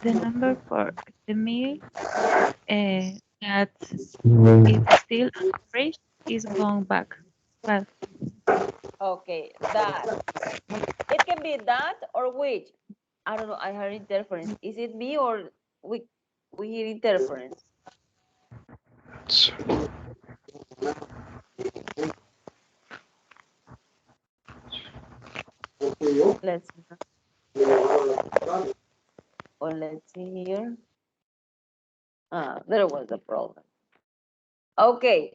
The number 4, the meal that is still on the fridge is going back. Well, Okay, that. It can be that or which. I don't know. I heard interference. Is it me or we hear interference? Let's let's see here. There was a problem. Okay.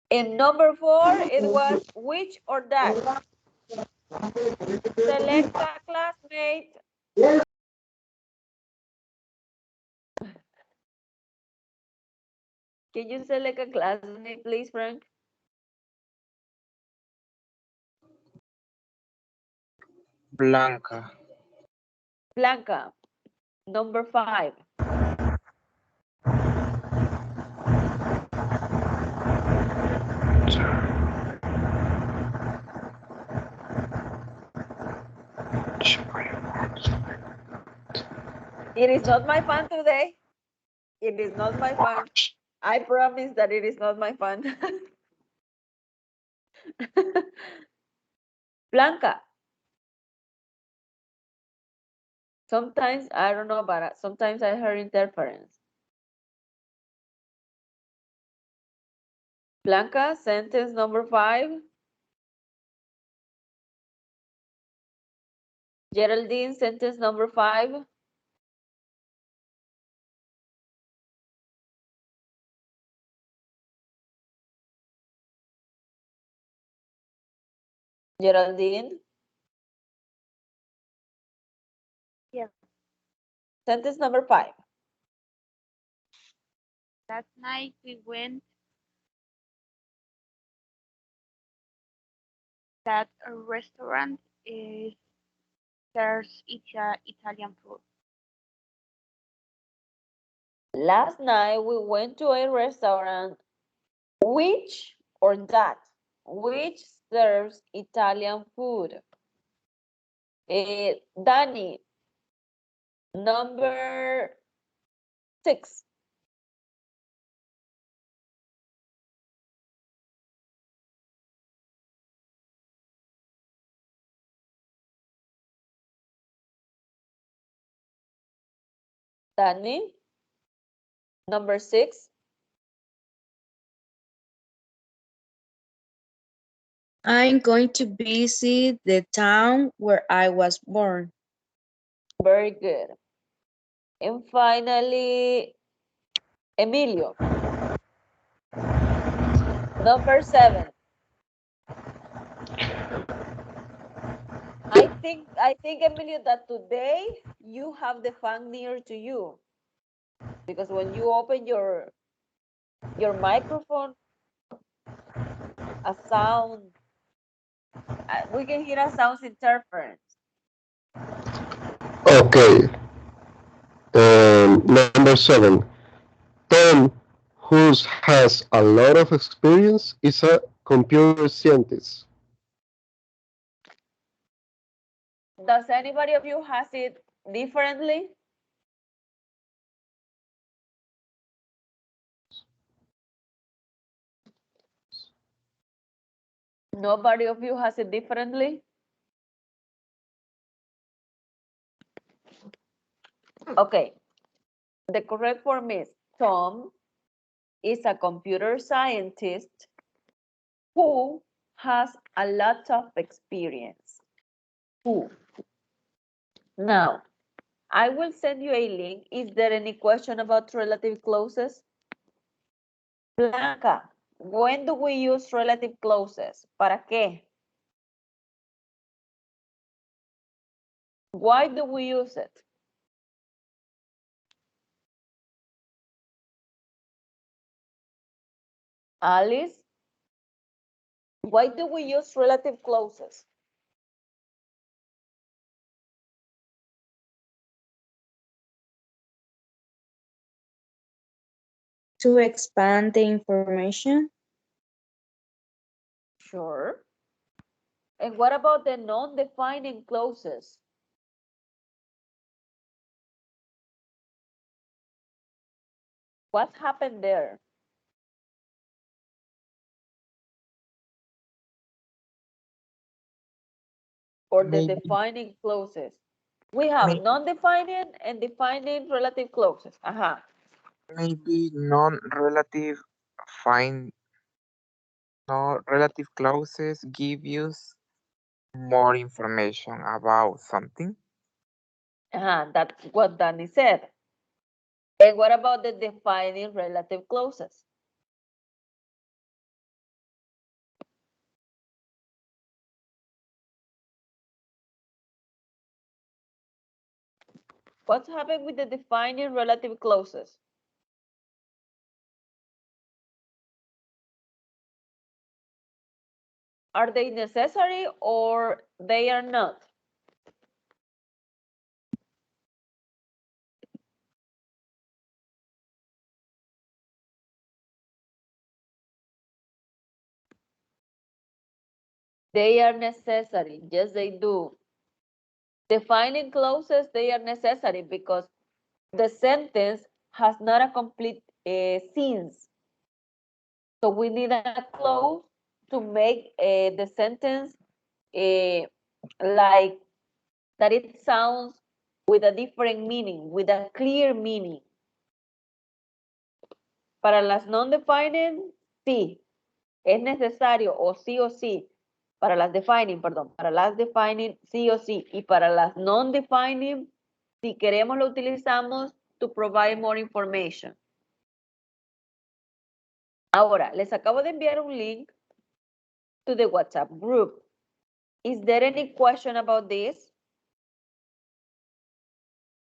In number 4, it was which or that. Select a classmate. Can you select a classmate, please, Frank? Blanca. Blanca, number 5. It is not my fun today. It is not my fun. I promise that it is not my fun. Blanca, sometimes I don't know, but sometimes I heard interference. Blanca, sentence number 5. Geraldine, sentence number 5. Geraldine, Yes. sentence number 5. That night we went that a restaurant is serves Italian food. Last night we went to a restaurant. Which or that? Which serves Italian food? Danny, number 6. Danny, number 6. I'm going to visit the town where I was born. Very good. And finally, Emilio, number 7. I think Emilio that today you have the fan near to you because when you open your microphone, a sound we can hear a sound interference. Okay. Number 7. Tom, who has a lot of experience, is a computer scientist. Does anybody of you has it differently? Nobody of you has it differently? Okay. The correct form is Tom is a computer scientist who has a lot of experience. Who? Now, I will send you a link. Is there any question about relative clauses? Blanca, when do we use relative clauses? ¿Para qué? Why do we use it? Alice, why do we use relative clauses? To expand the information, Sure. And what about the non-defining clauses? What happened there? Or the Maybe, defining clauses? We have maybe, non-defining and defining relative clauses. maybe non-relative find non-relative clauses give you more information about something. That's what Danny said. And what about the defining relative clauses? What's happened with the defining relative clauses? Are they necessary or they are not? They are necessary. Yes, they do. Defining clauses, they are necessary because the sentence has not a complete sense. So we need a clause to make the sentence like that it sounds with a different meaning, with a clear meaning. Para las non-defining, sí, es necesario o sí. Para las defining, perdón, para las defining, sí o sí. Y para las non-defining, si queremos lo utilizamos to provide more information. Ahora, les acabo de enviar un link to the WhatsApp group. Is there any question about this?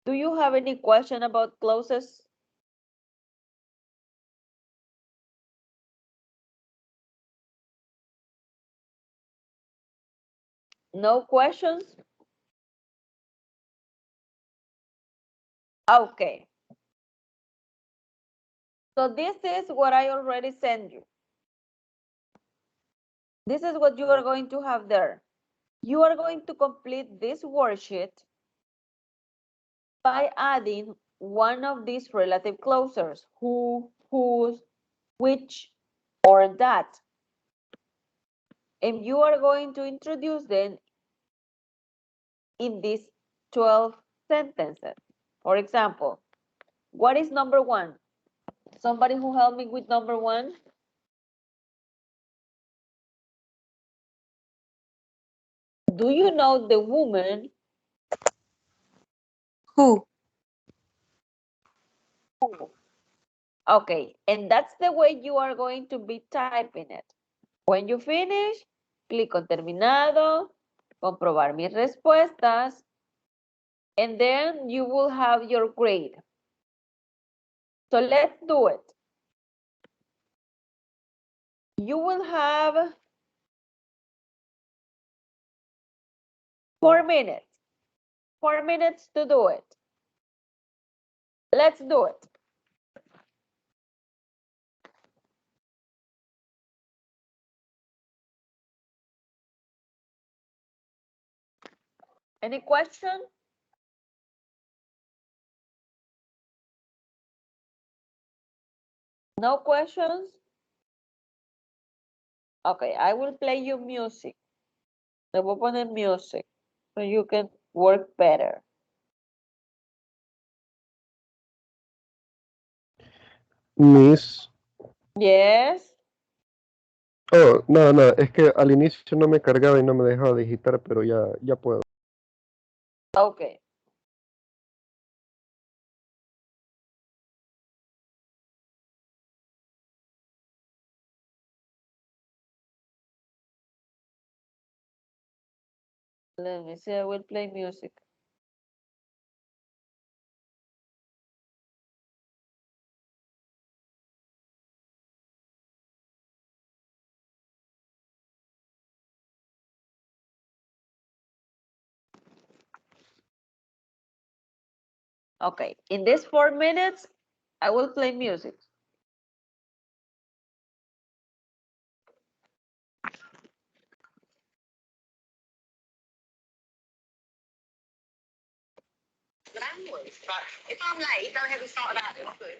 Do you have any question about clauses? No questions? Okay. So this is what I already sent you. This is what you are going to have there. You are going to complete this worksheet by adding one of these relative clauses, who, whose, which, or that. And you are going to introduce them in these 12 sentences. For example, what is number one? Somebody who help me with number one? Do you know the woman? Who? Okay, and that's the way you are going to be typing it. When you finish, clic on terminado, comprobar mis respuestas, and then you will have your grade. So let's do it. You will have 4 minutes. 4 minutes to do it. Let's do it. Any question? No questions? Okay, I will play you music. Le voy a poner music so you can work better. Miss. Yes. Oh, no, no, es que al inicio no me cargaba y no me dejaba digitar, pero ya puedo. Okay. Let me see, I will play music. Okay, in these 4 minutes, I will play music. Language, but if I'm late, don't ever start about it. Good.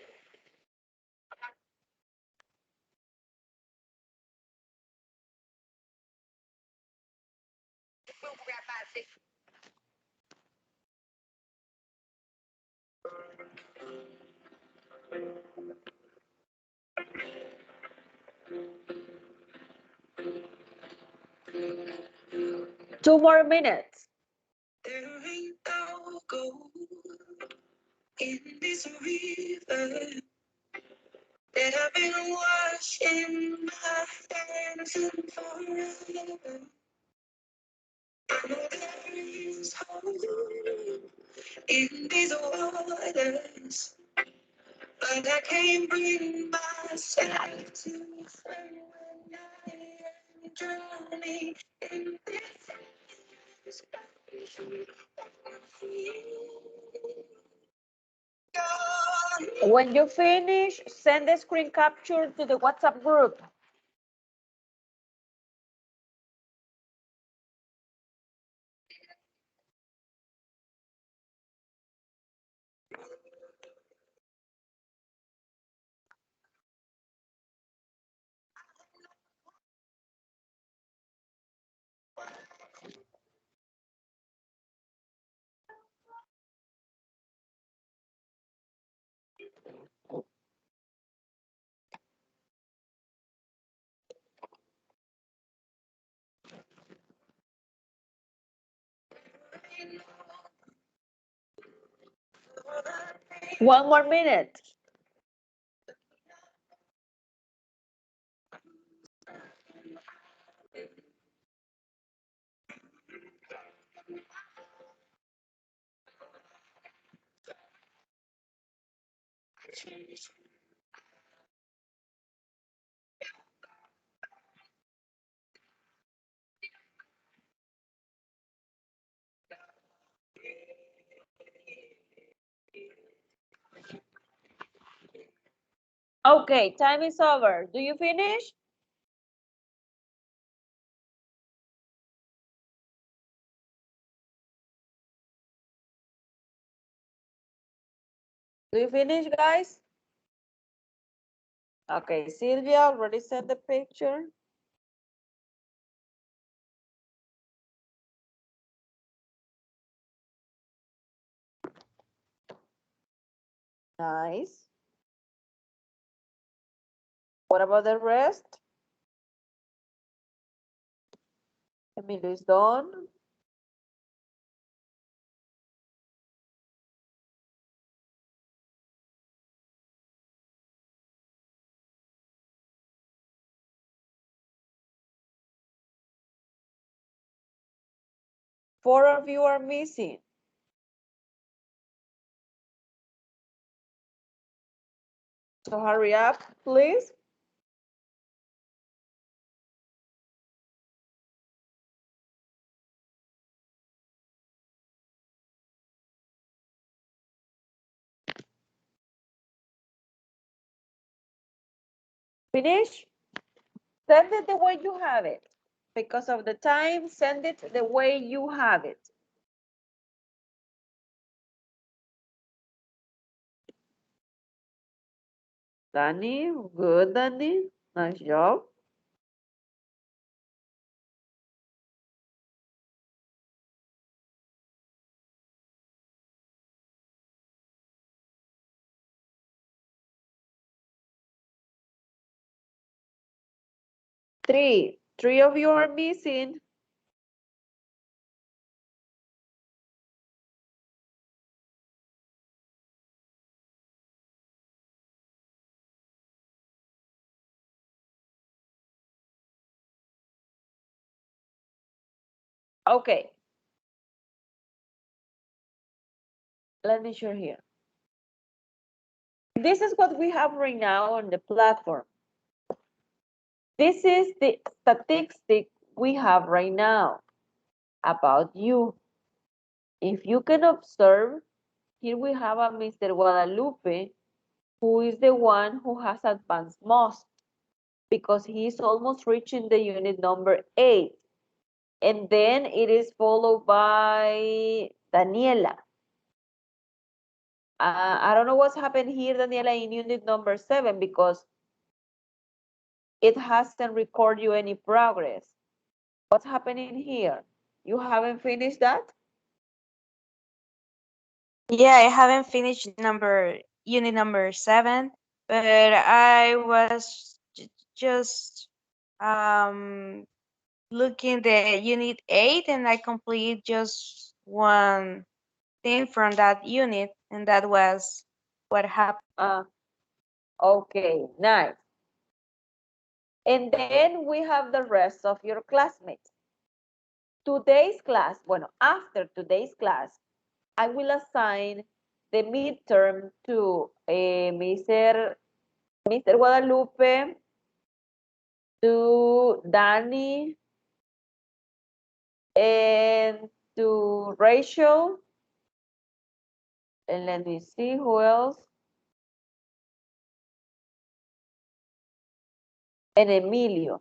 2 more minutes. There ain't no gold in this river that I've been washing my hands in forever. I know there is hope in these waters, but I can't bring myself to swim when I am drowning in this When you finish, send the screen capture to the WhatsApp group. One more minute. Okay, time is over. Do you finish? Do you finish, guys? Okay, Sylvia already sent the picture. Nice. What about the rest? Emilio is done. Four of you are missing. So hurry up, please. Finish? Send it the way you have it. Because of the time, send it the way you have it. Danny, good, Danny. Nice job. Three of you are missing. Okay. Let me show here. This is what we have right now on the platform. This is the statistic we have right now about you. If you can observe, here we have a Mr. Guadalupe, who is the one who has advanced most because he is almost reaching the unit number 8. And then it is followed by Daniela. I don't know what's happened here, Daniela, in unit number 7 because it hasn't recorded you any progress. What's happening here? You haven't finished that? Yeah, I haven't finished unit number 7, but I was just um looking the unit 8 and I complete just one thing from that unit and that was what happened. Okay, nice. And then we have the rest of your classmates. Today's class, bueno, after today's class, I will assign the midterm to Mr. Guadalupe, to Danny, and to Rachel. And let me see who else. And Emilio,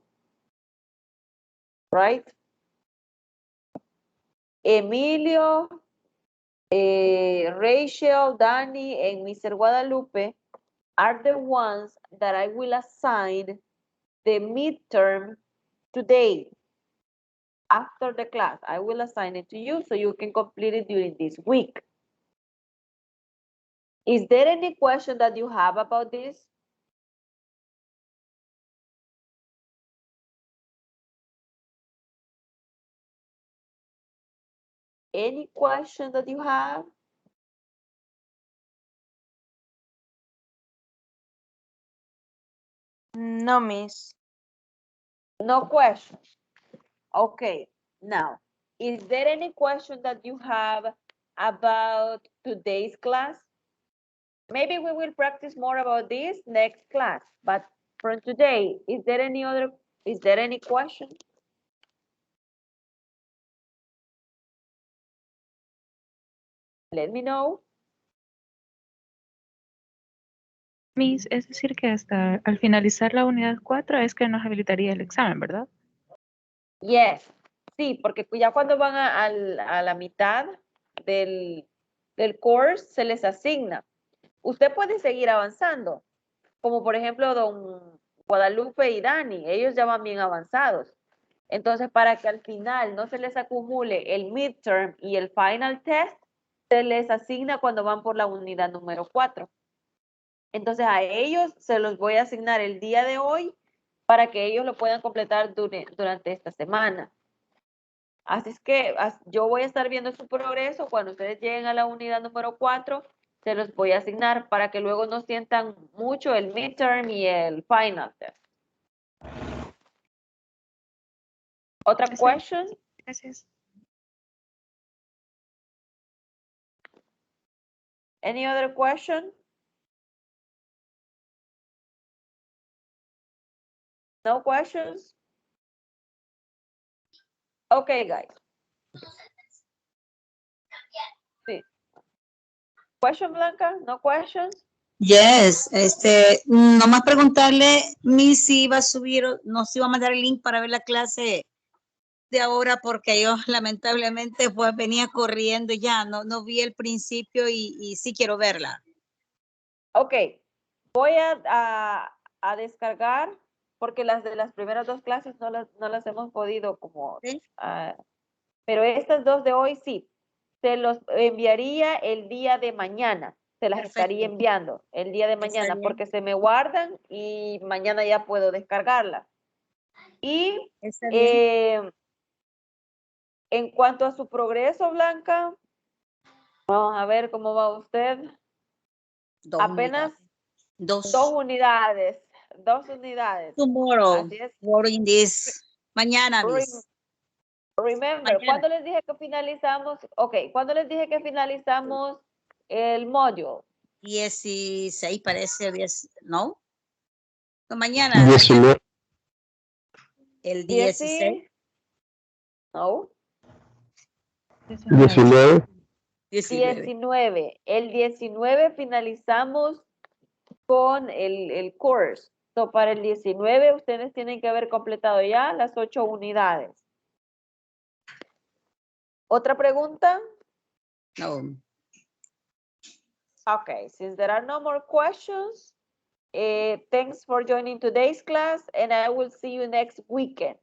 right? Emilio, Rachel, Danny, and Mr. Guadalupe are the ones that I will assign the midterm today. After the class, I will assign it to you so you can complete it during this week. Is there any question that you have about this? Any question that you have? No, miss. No question. Okay, now, is there any question that you have about today's class? Maybe we will practice more about this next class, but from today, is there any question? Let me know. Miss, es decir que hasta al finalizar la unidad 4 es que nos habilitaría el examen, ¿verdad? Yes, sí, porque ya cuando van a la mitad del course se les asigna. usted puede seguir avanzando, como por ejemplo don Guadalupe y Dani, ellos ya van bien avanzados. Entonces, para que al final no se les acumule el midterm y el final test, se les asigna cuando van por la unidad número 4. Entonces, a ellos se los voy a asignar el día de hoy para que ellos lo puedan completar durante esta semana. Así es que yo voy a estar viendo su progreso. Cuando ustedes lleguen a la unidad número 4, se los voy a asignar para que luego no sientan mucho el midterm y el final test. ¿Otra question? Gracias. Any other question? No questions? Okay, guys. Sí. Question, Blanca? No questions? Yes, nomás preguntarle, Miss, si iba a subir, nos iba a mandar el link para ver la clase de ahora, porque yo lamentablemente pues venía corriendo ya, no vi el principio y sí quiero verla. Ok, voy a descargar porque las de las primeras dos clases no las hemos podido como, ¿Sí? pero estas dos de hoy sí. Se los enviaría el día de mañana. Se las estaría Perfecto. enviando el día de Está mañana bien. porque se me guardan y mañana ya puedo descargarlas. Y Está bien. en cuanto a su progreso, Blanca, vamos a ver cómo va usted. Dos Apenas unidades. dos unidades. 2 unidades. Tomorrow, Así es. in this. Mañana, Miss. Remember, Mañana. ¿cuándo les dije que finalizamos? Ok, ¿cuándo les dije que finalizamos el módulo? 16 parece, 10, ¿no? No, mañana, 19. el 16. No. 19. 19. 19. El 19 finalizamos con el course. So, para el 19 ustedes tienen que haber completado ya las 8 unidades. ¿Otra pregunta? No. Okay, since there are no more questions, thanks for joining today's class and I will see you next weekend.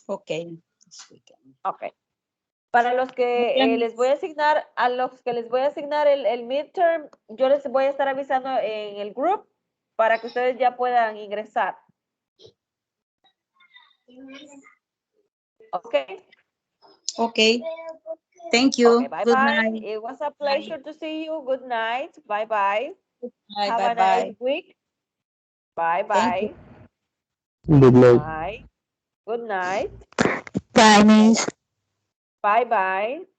Okay. Okay. Para los que les voy a asignar, a los que les voy a asignar el midterm, yo les voy a estar avisando en el group para que ustedes ya puedan ingresar. Okay. Okay. Thank you. Okay, bye Good bye. night. It was a pleasure to see you. Good night. Bye bye. Bye, Have bye, a nice bye. week. Bye Thank you. bye. Good night. Bye. Good night. Bye, Miss. Bye bye.